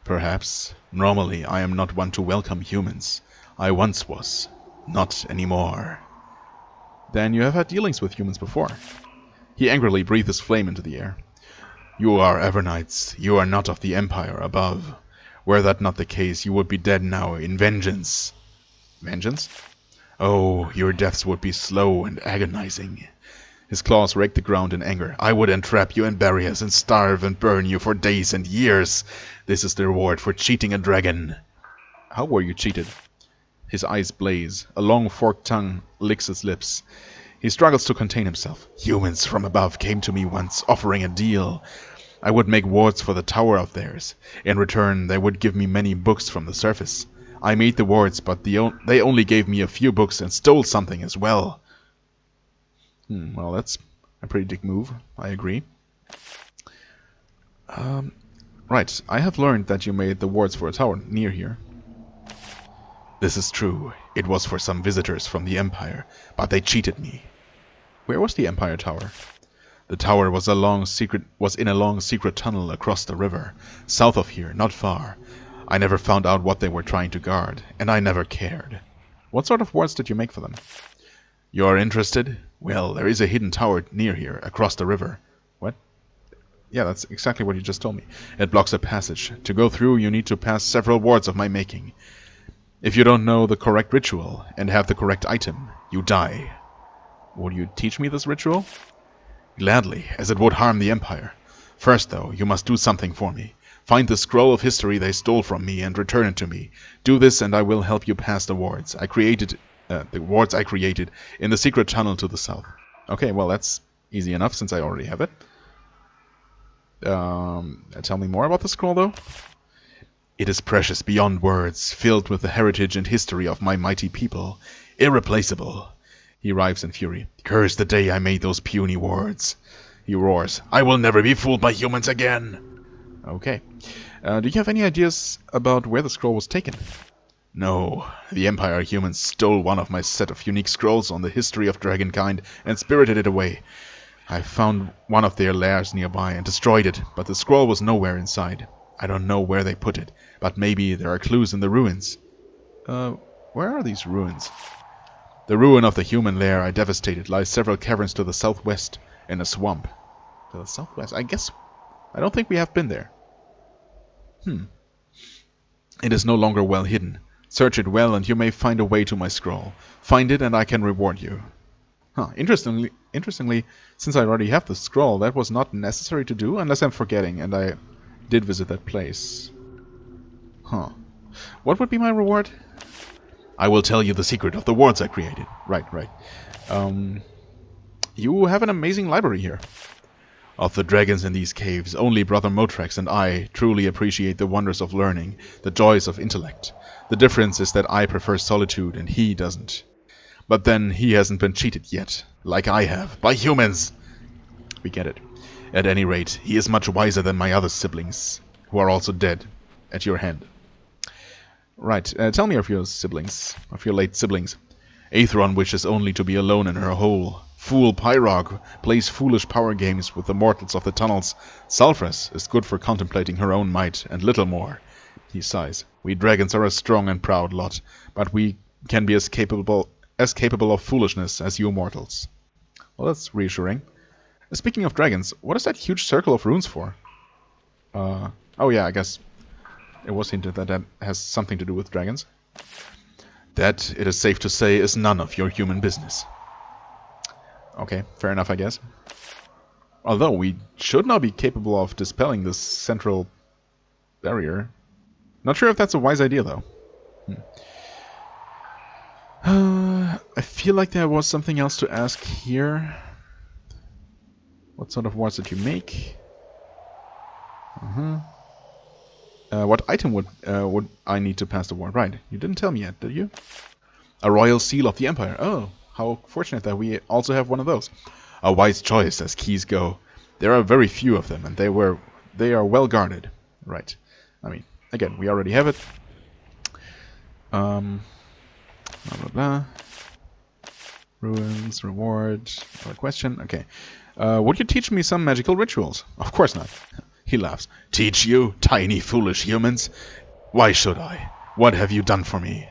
Perhaps. Normally I am not one to welcome humans. I once was. Not anymore. Then you have had dealings with humans before. He angrily breathes flame into the air. You are Avernites. You are not of the Empire above. Were that not the case, you would be dead now in vengeance. Vengeance? Oh, your deaths would be slow and agonizing. His claws rake the ground in anger. I would entrap you in barriers and starve and burn you for days and years. This is the reward for cheating a dragon. How were you cheated? His eyes blaze. A long forked tongue licks his lips. He struggles to contain himself. Humans from above came to me once, offering a deal. I would make wards for the tower of theirs. In return, they would give me many books from the surface. I made the wards, but they only gave me a few books and stole something as well. Well, that's a pretty dick move. I agree. Right, I have learned that you made the wards for a tower near here. This is true. It was for some visitors from the Empire, but they cheated me. Where was the Empire Tower? The tower was in a long secret tunnel across the river, south of here, not far. I never found out what they were trying to guard, and I never cared. What sort of wards did you make for them? You're interested? Well, there is a hidden tower near here, across the river. What? Yeah, that's exactly what you just told me. It blocks a passage. To go through, you need to pass several wards of my making. If you don't know the correct ritual and have the correct item, you die. Will you teach me this ritual? Gladly, as it would harm the Empire. First, though, you must do something for me. Find the scroll of history they stole from me and return it to me. Do this and I will help you pass the wards. The wards I created in the secret tunnel to the south. Okay, well that's easy enough since I already have it. Tell me more about the scroll, though. It is precious beyond words, filled with the heritage and history of my mighty people. Irreplaceable. He writhes in fury. Curse the day I made those puny wards. He roars. I will never be fooled by humans again. Okay. Do you have any ideas about where the scroll was taken? No. The Empire humans stole one of my set of unique scrolls on the history of dragonkind and spirited it away. I found one of their lairs nearby and destroyed it, but the scroll was nowhere inside. I don't know where they put it, but maybe there are clues in the ruins. Where are these ruins? The ruin of the human lair I devastated lies several caverns to the southwest in a swamp. To the southwest? I don't think we have been there. It is no longer well hidden. Search it well and you may find a way to my scroll. Find it and I can reward you. Huh. Interestingly, since I already have the scroll, that was not necessary to do, unless I'm forgetting, and I did visit that place. Huh. What would be my reward? I will tell you the secret of the wards I created. Right. You have an amazing library here. Of the dragons in these caves, only Brother Motrax and I truly appreciate the wonders of learning, the joys of intellect. The difference is that I prefer solitude and he doesn't. But then he hasn't been cheated yet, like I have, by humans. We get it. At any rate, he is much wiser than my other siblings, who are also dead, at your hand. Right, tell me of your siblings, of your late siblings. Atheron wishes only to be alone in her hole. Fool Pyrog plays foolish power games with the mortals of the tunnels. Sulfress is good for contemplating her own might, and little more. He sighs. We dragons are a strong and proud lot, but we can be as capable of foolishness as you mortals. Well, that's reassuring. Speaking of dragons, what is that huge circle of runes for? Oh yeah, I guess it was hinted that that has something to do with dragons. That, it is safe to say, is none of your human business. Okay, fair enough, I guess. Although, we should now be capable of dispelling this central barrier. Not sure if that's a wise idea, though. I feel like there was something else to ask here. What sort of wards did you make? What item would I need to pass the ward? Right, you didn't tell me yet, did you? A royal seal of the Empire. Oh, how fortunate that we also have one of those. A wise choice, as keys go. There are very few of them, and they are well guarded. Right. I mean, again, we already have it. Blah blah blah. Ruins, reward. Another question. Okay. Would you teach me some magical rituals? Of course not. He laughs. Teach you, tiny foolish humans? Why should I? What have you done for me?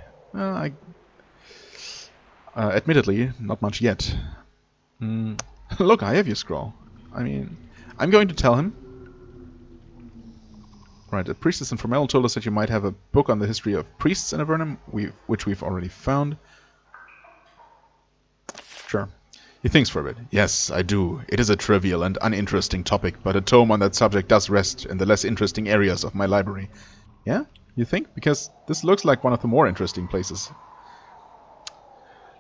Admittedly, not much yet. Look, I have your scroll. I mean, I'm going to tell him. Right, a priestess in Formel told us that you might have a book on the history of priests in Avernum, which we've already found. Sure. He thinks for a bit. Yes, I do. It is a trivial and uninteresting topic, but a tome on that subject does rest in the less interesting areas of my library. Yeah? You think? Because this looks like one of the more interesting places.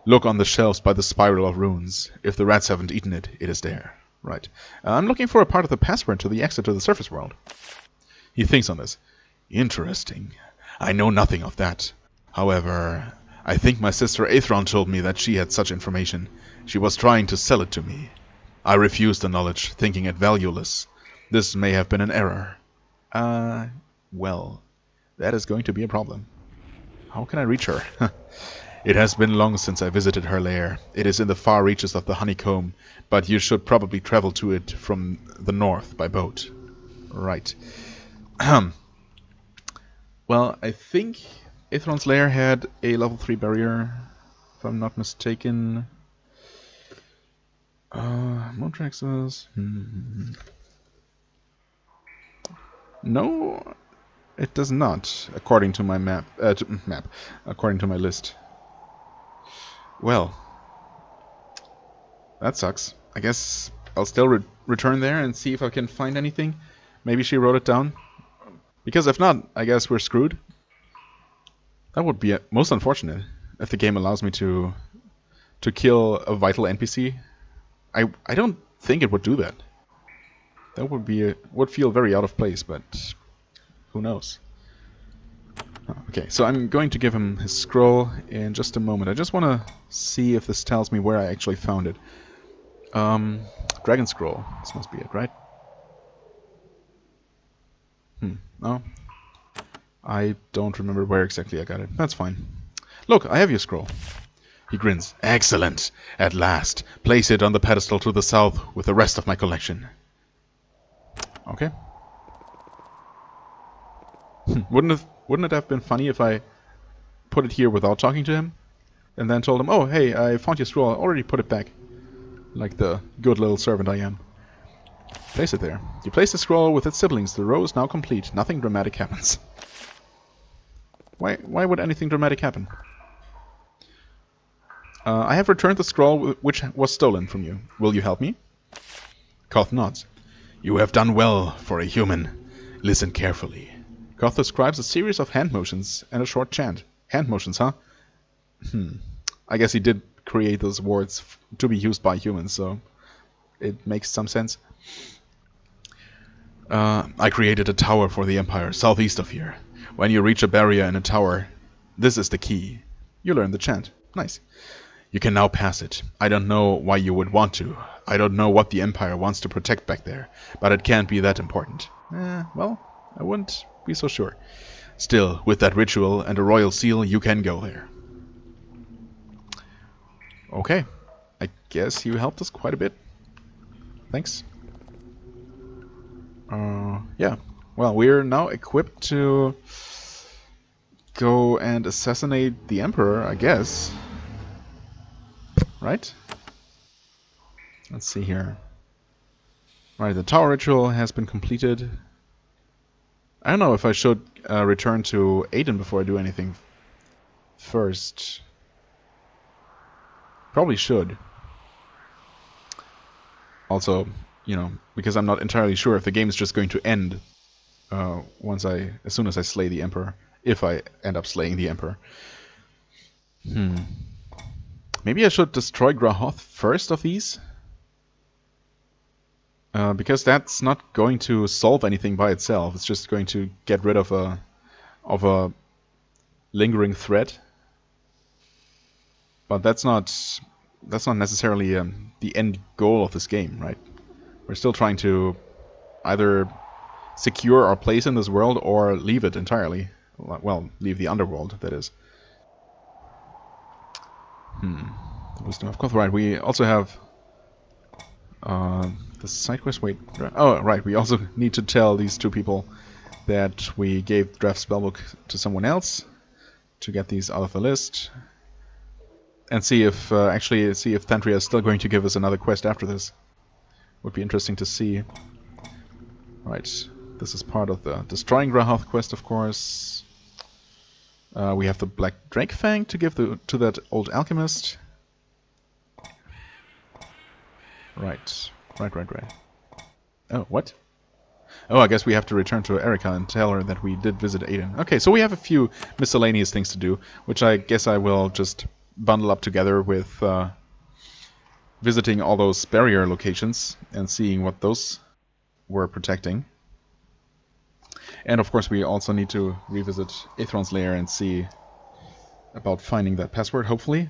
Look on the shelves by the spiral of runes. If the rats haven't eaten it, it is there. Right. I'm looking for a part of the password to the exit to the surface world. He thinks on this. Interesting. I know nothing of that. However, I think my sister Atheron told me that she had such information. She was trying to sell it to me. I refused the knowledge, thinking it valueless. This may have been an error. Well, that is going to be a problem. How can I reach her? It has been long since I visited her lair. It is in the far reaches of the honeycomb, but you should probably travel to it from the north by boat. Right. Well, I think Atheron's lair had a level 3 barrier, if I'm not mistaken. Motrax's. No, it does not, according to my map. According to my list. Well, that sucks. I guess I'll still return there and see if I can find anything. Maybe she wrote it down. Because if not, I guess we're screwed. That would be most unfortunate if the game allows me to kill a vital NPC. I don't think it would do that. That would feel very out of place, but who knows? Okay, so I'm going to give him his scroll in just a moment. I just want to see if this tells me where I actually found it. Dragon Scroll. This must be it, right? No. I don't remember where exactly I got it. That's fine. Look, I have your scroll. He grins. Excellent! At last. Place it on the pedestal to the south with the rest of my collection. Okay. Wouldn't it have been funny if I put it here without talking to him? And then told him, oh, hey, I found your scroll. I already put it back. Like the good little servant I am. Place it there. You place the scroll with its siblings. The row is now complete. Nothing dramatic happens. Why would anything dramatic happen? I have returned the scroll which was stolen from you. Will you help me? Koth nods. You have done well for a human. Listen carefully. Koth describes a series of hand motions and a short chant. Hand motions, huh? I guess he did create those words to be used by humans, so it makes some sense. I created a tower for the Empire, southeast of here. When you reach a barrier in a tower, this is the key. You learn the chant. Nice. You can now pass it. I don't know why you would want to. I don't know what the Empire wants to protect back there, but it can't be that important. Well, I wouldn't be so sure. Still, with that ritual and a royal seal, you can go there. Okay. I guess you helped us quite a bit. Thanks. Yeah. Well, we're now equipped to go and assassinate the Emperor, I guess. Right? Let's see here. Right, the tower ritual has been completed. I don't know if I should return to Aiden before I do anything first. Probably should. Also, you know, because I'm not entirely sure if the game is just going to end as soon as I slay the Emperor. If I end up slaying the Emperor. Maybe I should destroy Grahoth first of these? Because that's not going to solve anything by itself. It's just going to get rid of a lingering threat. But that's not necessarily the end goal of this game, right? We're still trying to either secure our place in this world or leave it entirely. Well, leave the underworld, that is. Wisdom of course, right. We also have the side quest. Wait. Oh, right. We also need to tell these two people that we gave the draft spellbook to someone else to get these out of the list. And see if Thantria is still going to give us another quest after this. Would be interesting to see. Right. This is part of the Destroying Grahoth quest, of course. We have the Black Drake Fang to give to that old alchemist. Right. Oh, what? Oh, I guess we have to return to Erica and tell her that we did visit Aiden. Okay, so we have a few miscellaneous things to do, which I guess I will just bundle up together with visiting all those barrier locations and seeing what those were protecting. And of course we also need to revisit Aethron's lair and see about finding that password, hopefully.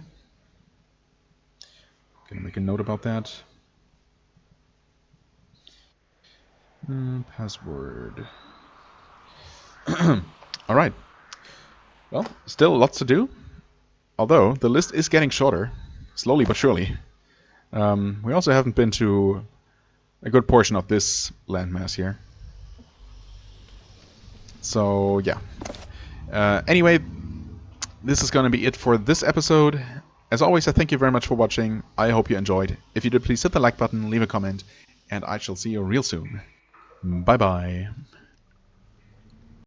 Gonna make a note about that. Password. Alright. Well, still lots to do. Although, the list is getting shorter. Slowly but surely. We also haven't been to a good portion of this landmass here. So, yeah. Anyway, this is going to be it for this episode. As always, I thank you very much for watching. I hope you enjoyed. If you did, please hit the like button, leave a comment, and I shall see you real soon. Bye-bye.